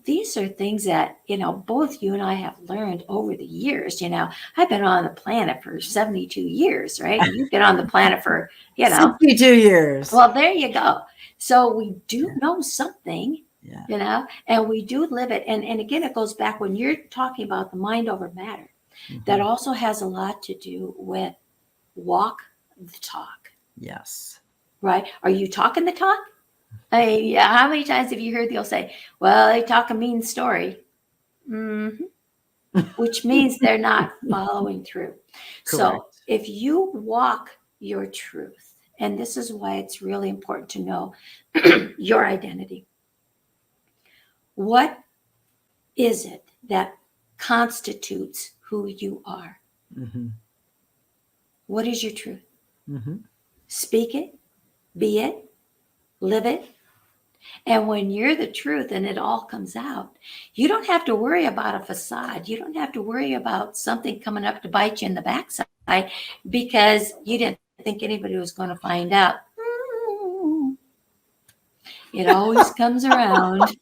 these are things that both you and I have learned over the years. I've been on the planet for 72 years, right? And you've been on the planet for 62 years. well, there you go. So we do know something, Yeah. and we do live it. And again, it goes back when you're talking about the mind over matter. That Mhm. also has a lot to do with walk the talk, Yes. right? Are you talking the talk? I mean, yeah, how many times have you heard they'll say, well, they talk a mean story? Hmm. Which means they're not following through. So Correct. if you walk your truth, and this is why it's really important to know your identity. What is it that constitutes who you are? Mhm. What is your truth? Mhm. Speak it, be it, live it. And when you're the truth and it all comes out, you don't have to worry about a facade. You don't have to worry about something coming up to bite you in the backside, because you didn't think anybody was going to find out. It always comes around.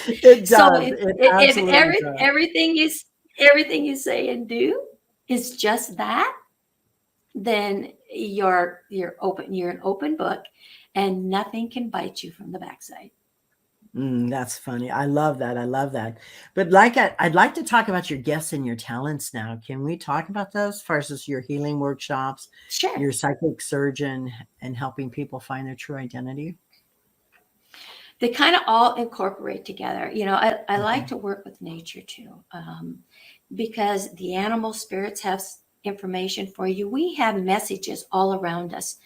It So does. if, It if absolutely does. everything you say and do is just that, then you're open. You're an open book, and nothing can bite you from the backside. That's funny. I love that. I love that. But like, I'd like to talk about your gifts and your talents now. Can we talk about those as far as your healing workshops, Sure. your psychic surgeon, and helping people find their true identity? They kind of all incorporate together. I like Mhm. to work with nature too, because the animal spirits have information for you. We have messages all around us.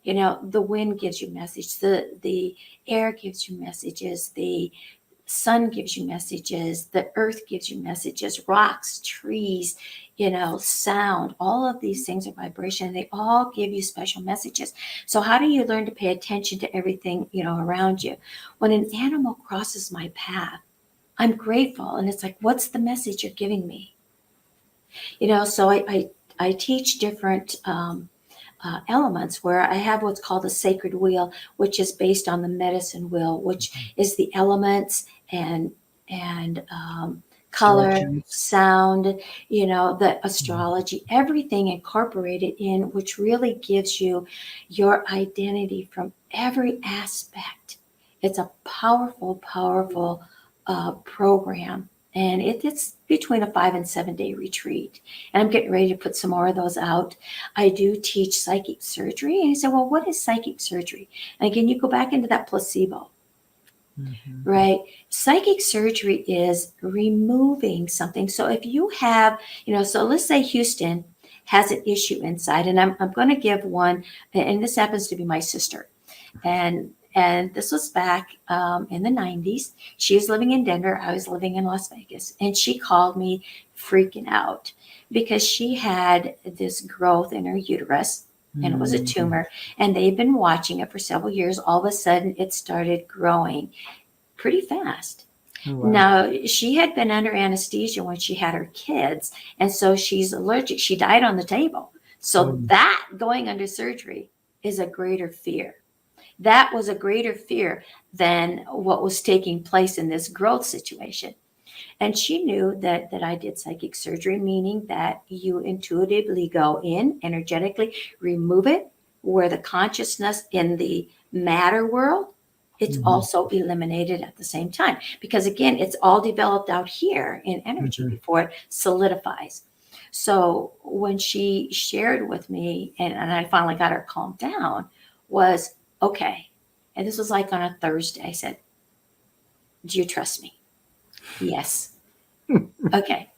The wind gives you message. The air gives you messages. The sun gives you messages, the earth gives you messages, rocks, trees, sound, all of these things are vibration. They all give you special messages. So how do you learn to pay attention to everything, around you? When an animal crosses my path, I'm grateful. And it's like, what's the message you're giving me? So I teach different elements where I have what's called a sacred wheel, which is based on the medicine wheel, which is the elements and color, Directions. sound, the astrology, everything incorporated in, which really gives you your identity from every aspect. It's a powerful, powerful program. And it's between a 5 and 7 day retreat. And I'm getting ready to put some more of those out. I do teach psychic surgery. And you say, well, what is psychic surgery? And again, you go back into that placebo, Mhm. right? Psychic surgery is removing something. So if you have, so let's say Houston has an issue inside, and I'm going to give one, and this happens to be my sister. And this was back in the 90s. She was living in Denver. I was living in Las Vegas. And she called me freaking out because she had this growth in her uterus, and it was a Mhm. tumor. And they've been watching it for several years. All of a sudden, it started growing pretty fast. Oh, wow. Now, she had been under anesthesia when she had her kids. And so she's allergic. She died on the table. So Oh. that going under surgery is a greater fear. That was a greater fear than what was taking place in this growth situation. And she knew that I did psychic surgery, meaning that you intuitively go in, energetically remove it, where the consciousness in the matter world, it's Mhm. also eliminated at the same time. Because again, it's all developed out here in energy Mhm. before it solidifies. So when she shared with me, and I finally got her calmed down, was okay. And this was like on a Thursday. I said, do you trust me? Yes. Okay.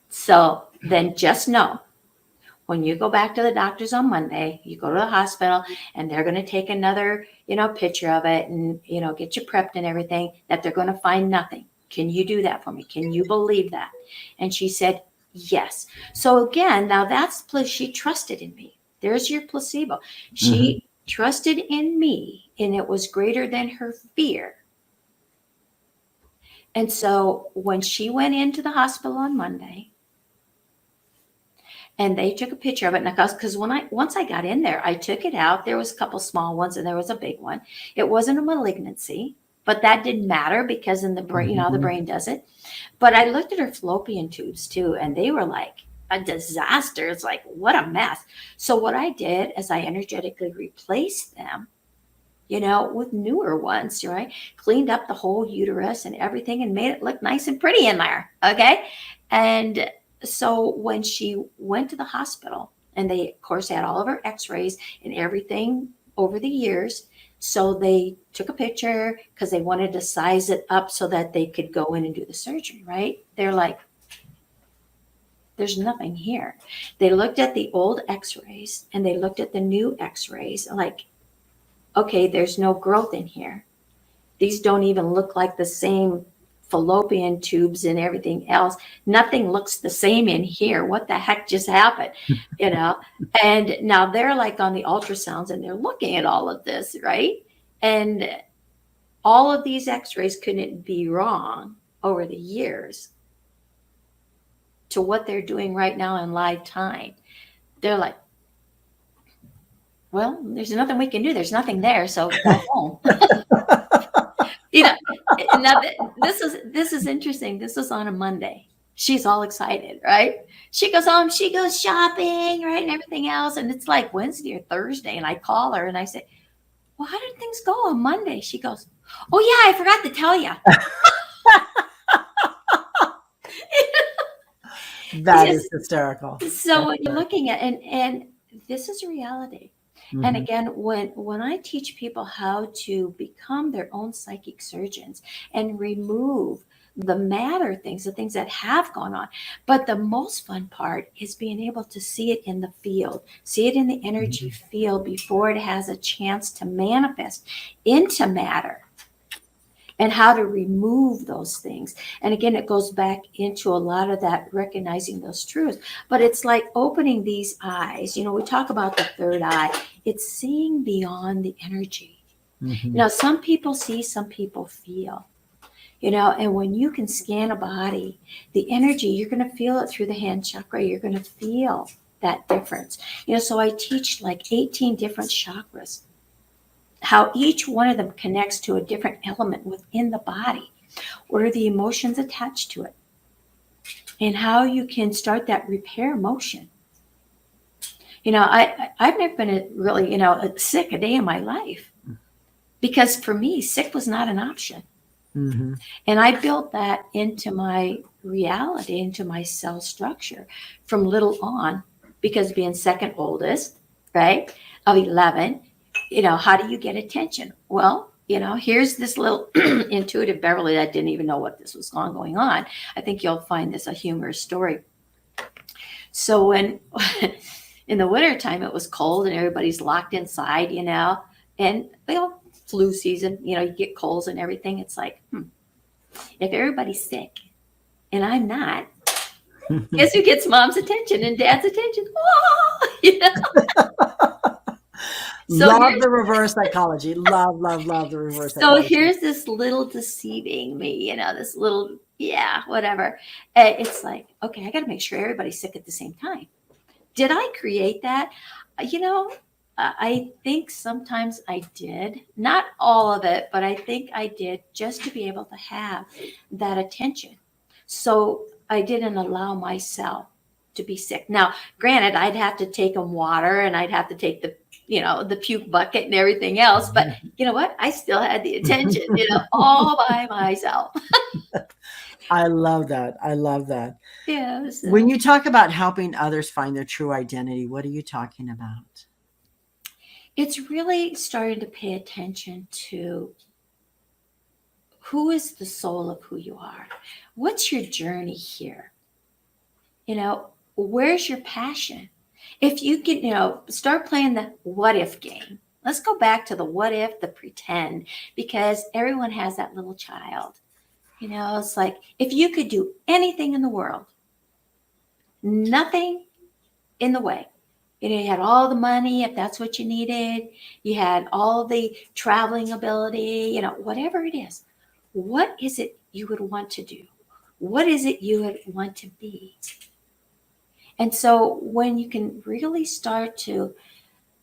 So then just know when you go back to the doctors on Monday, you go to the hospital and they're going to take another, picture of it and, get you prepped and everything, that they're going to find nothing. Can you do that for me? Can you believe that? And she said, yes. So again, now that's she trusted in me. There's your placebo. Mhm. She trusted in me and it was greater than her fear. And so when she went into the hospital on Monday, and they took a picture of it. And because once I got in there, I took it out. There was a couple small ones, and there was a big one. It wasn't a malignancy, but that didn't matter because in the brain, the Mhm. brain does it. But I looked at her fallopian tubes too, and they were like a disaster. It's like what a mess. So what I did is I energetically replaced them. With newer ones, right? Cleaned up the whole uterus and everything and made it look nice and pretty in there. Okay. And so when she went to the hospital, and they, of course, had all of her x rays and everything over the years. So they took a picture because they wanted to size it up so that they could go in and do the surgery, right? They're like, there's nothing here. They looked at the old x rays and they looked at the new x rays, like, okay, there's no growth in here. These don't even look like the same fallopian tubes and everything else. Nothing looks the same in here. What the heck just happened? You know? And now they're like on the ultrasounds and they're looking at all of this, right? And all of these x-rays couldn't be wrong over the years to what they're doing right now in live time. They're like, well, there's nothing we can do. There's nothing there, so go home. you know Now this is interesting. This was on a Monday. She's all excited, right? She goes home, she goes shopping, right, and everything else, and it's like Wednesday or Thursday, and I call her and I say, well, how did things go on Monday? She goes, Oh yeah, I forgot to tell you. That is hysterical. So what you're looking at, and this is reality. And Mhm. again, when I teach people how to become their own psychic surgeons and remove the matter things, the things that have gone on, but the most fun part is being able to see it in the field, see it in the energy Mhm. field before it has a chance to manifest into matter, and how to remove those things. And again, it goes back into a lot of that recognizing those truths. But it's like opening these eyes. You know, we talk about the third eye, it's seeing beyond the energy. Mhm. Now, some people see, some people feel. You know, and when you can scan a body, the energy, you're going to feel it through the hand chakra. You're going to feel that difference. You know, so I teach like 18 different chakras, how each one of them connects to a different element within the body. What are the emotions attached to it? And how you can start that repair motion. You know, I've never been really, sick a day in my life, because for me, sick was not an option. Mhm. And I built that into my reality, into my cell structure from little on, because being second oldest, right, of 11, how do you get attention? Well, here's this little intuitive Beverly that didn't even know what this was going on. I think you'll find this a humorous story. So when in the wintertime it was cold and everybody's locked inside, and flu season, you get colds and everything. It's like, if everybody's sick and I'm not, guess who gets mom's attention and dad's attention? Oh, So Love here's the reverse psychology. Love, love, love the reverse so psychology. here's this little deceiving me, this little, yeah, whatever. It's like, okay, I got to make sure everybody's sick at the same time. Did I create that? You know, I think sometimes I did. Not all of it, but I think I did, just to be able to have that attention. So I didn't allow myself to be sick. Now, granted, I'd have to take them water and I'd have to take the puke bucket and everything else. But you know what? I still had the attention, all by myself. I love that. I love that. Yeah. When So you talk about helping others find their true identity, what are you talking about? it's really starting to pay attention to who is the soul of who you are. What's your journey here? Where's your passion? If you can, start playing the what if game. Let's go back to the what if, the pretend, because everyone has that little child. It's like, if you could do anything in the world, nothing in the way. You had all the money, if that's what you needed, you had all the traveling ability, whatever it is. What is it you would want to do? What is it you would want to be? And so when you can really start to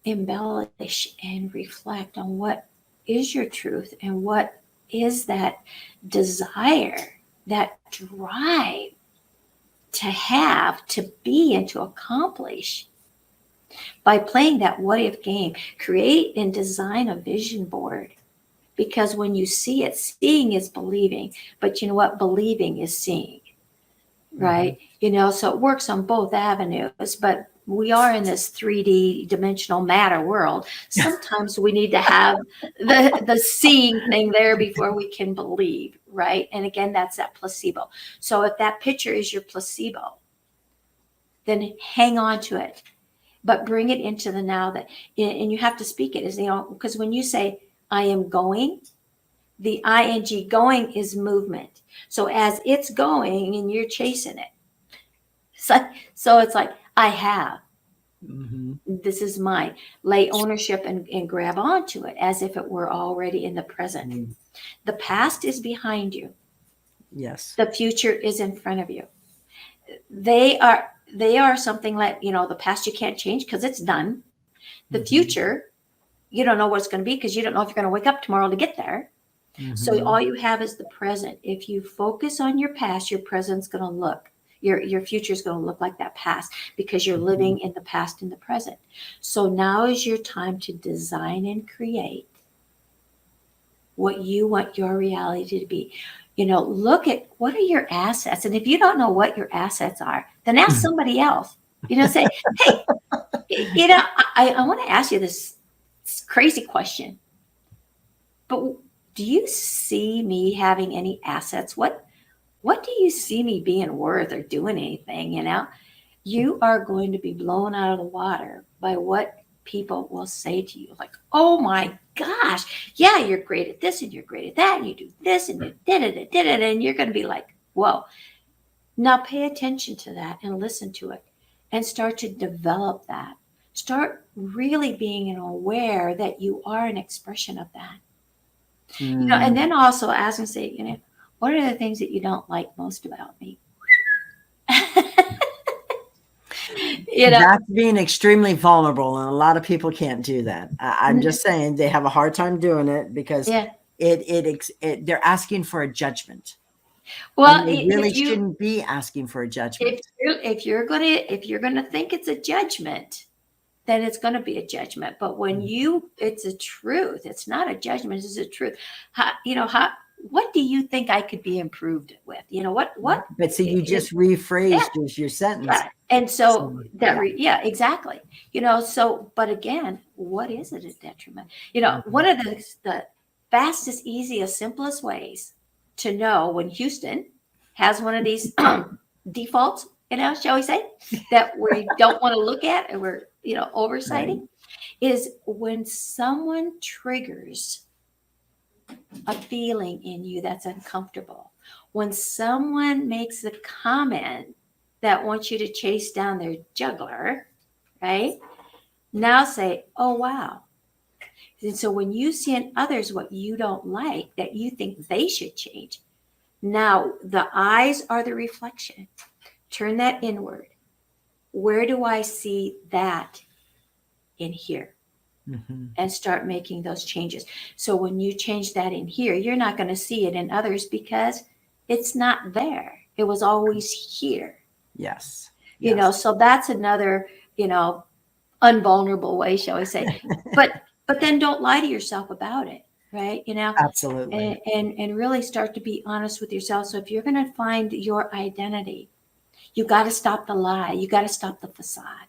embellish and reflect on what is your truth and what is that desire, that drive to have, to be, and to accomplish, by playing that what if game, create and design a vision board. Because when you see it, seeing is believing. But you know what? Believing is seeing, Mhm. right? So it works on both avenues, but we are in this 3D dimensional matter world. Sometimes we need to have the seeing thing there before we can believe, right? And again, that's that placebo. So if that picture is your placebo, then hang on to it, but bring it into the now. That, and you have to speak it, as because when you say I am going, the ing going is movement. So as it's going and you're chasing it, so it's like, I have, Mhm. this is mine. Lay ownership and grab onto it as if it were already in the present. Mm. The past is behind you. Yes. The future is in front of you. They are something like, the past you can't change because it's done. The Mhm. future, you don't know what it's going to be because you don't know if you're going to wake up tomorrow to get there. So all Mhm. you have is the present. If you focus on your past, your present's going to look, your future is going to look like that past, because you're Mhm. living in the past and the present. So now is your time to design and create what you want your reality to be. Look at what are your assets. And if you don't know what your assets are, then ask somebody else. Say, hey, I want to ask you this crazy question, but do you see me having any assets? What do you see me being worth or doing anything? You are going to be blown out of the water by what people will say to you. Like, oh my gosh, yeah, you're great at this and you're great at that. And you do this and you did it, and you're going to be like, whoa. Now pay attention to that and listen to it and start to develop that. Start really being aware that you are an expression of that. And then also ask and say, what are the things that you don't like most about me? That's being extremely vulnerable, and a lot of people can't do that. I'm just saying they have a hard time doing it because they're asking for a judgment. Well, they really shouldn't be asking for a judgment. If you're gonna think it's a judgment, then it's going to be a judgment. But when it's a truth. It's not a judgment. It's a truth. What do you think I could be improved with? What? But see, you just rephrased your sentence. Yeah. And so exactly. But again, what is it a detriment? One of the fastest, easiest, simplest ways to know when Houston has one of these defaults, shall we say, that we don't want to look at and we're, oversighting, is when someone triggers a feeling in you that's uncomfortable. When someone makes a comment that wants you to chase down their jugular, right? Now say, oh, wow. And so when you see in others what you don't like, that you think they should change, now the eyes are the reflection. Turn that inward. Where do I see that in here? And start making those changes. So when you change that in here, you're not going to see it in others because it's not there. It was always here. Yes. So that's another, unvulnerable way, shall we say. But then don't lie to yourself about it, right? Absolutely. And really start to be honest with yourself. So if you're going to find your identity, you got to stop the lie. You got to stop the facade.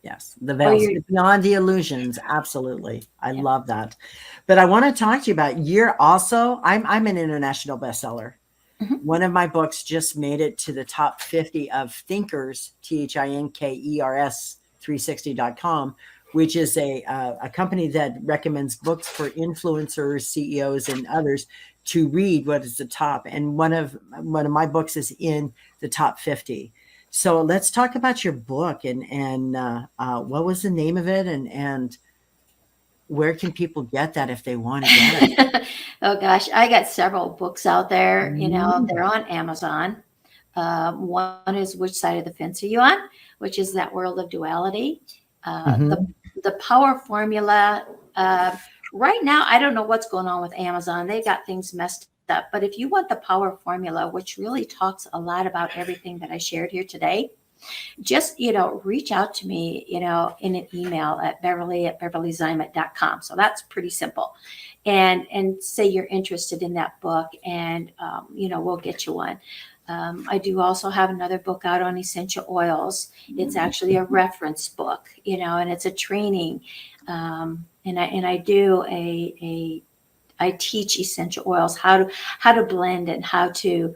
Yes, the veils, beyond the illusions. Absolutely. I love that. But I want to talk to you about, I'm an international bestseller. One of my books just made it to the top 50 of Thinkers, Thinkers 360.com, which is a company that recommends books for influencers, CEOs, and others to read. What is the top? And one of my books is in the top 50. So let's talk about your book and what was the name of it and where can people get that if they want to get it? Oh gosh, I got several books out there. They're on Amazon. One is Which Side of the Fence Are You On? Which is That World of Duality. The Power Formula. Right now, I don't know what's going on with Amazon. They got things messed up. But if you want the Power Formula, which really talks a lot about everything that I shared here today, just, reach out to me, in an email at Beverly@beverlyzimet.com. So that's pretty simple. And say you're interested in that book and, we'll get you one. I do also have another book out on essential oils. It's actually a reference book, and it's a training. And I do I teach essential oils, how to blend and how to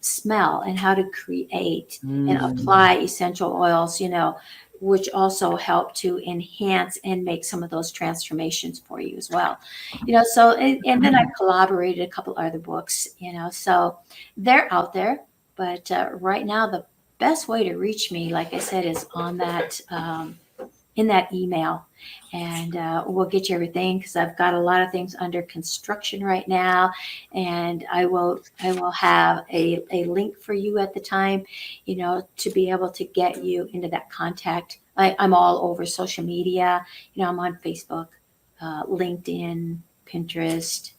smell and how to create and apply essential oils, which also help to enhance and make some of those transformations for you as well. So, and then I collaborated a couple other books, so they're out there. But right now, the best way to reach me, like I said, is on that, in that email. And we'll get you everything because I've got a lot of things under construction right now. And I will have a link for you at the time, to be able to get you into that contact. I'm all over social media. I'm on Facebook, LinkedIn, Pinterest.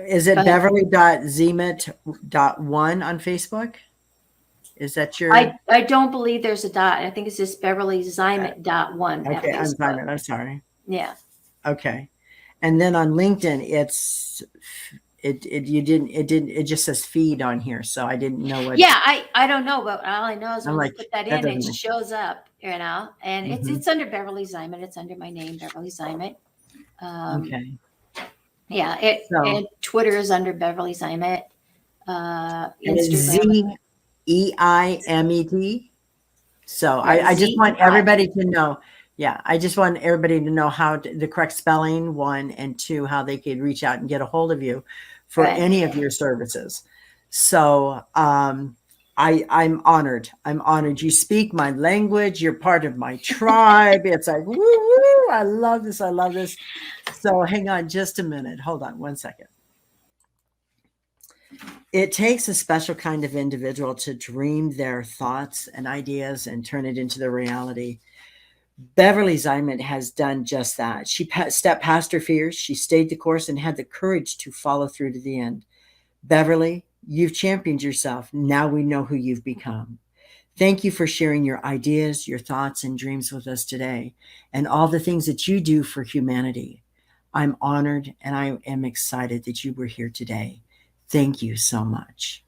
Is it Beverly.Zimet.1 on Facebook? Is that your? I don't believe there's a dot. I think it's just Beverly Zimet.1. Okay, I'm Zimet. I'm sorry. Yeah. Okay. And then on LinkedIn, it just says feed on here. So I didn't know what. Yeah, I don't know, but all I know is I'm when you like, put that that in, it doesn't make. shows up, and Mhm. it's under Beverly Zimet. It's under my name, Beverly Zimet. Um, Okay. yeah, So, and Twitter is under Beverly Zimet. and it's Instagram Zimet. So Yeah, I just want I everybody to know. Yeah, I just want everybody to know the correct spelling, one, and two, how they could reach out and get a hold of you for right. any of your services. So I'm honored. I'm honored. You speak my language. You're part of my tribe. It's like, woo, woo. I love this. I love this. So hang on just a minute. Hold on one second. It takes a special kind of individual to dream their thoughts and ideas and turn it into the reality. Beverly Zimet has done just that. She stepped past her fears, she stayed the course, and had the courage to follow through to the end. Beverly, you've championed yourself. Now we know who you've become. Thank you for sharing your ideas, your thoughts, and dreams with us today, and all the things that you do for humanity. I'm honored and I am excited that you were here today. Thank you so much.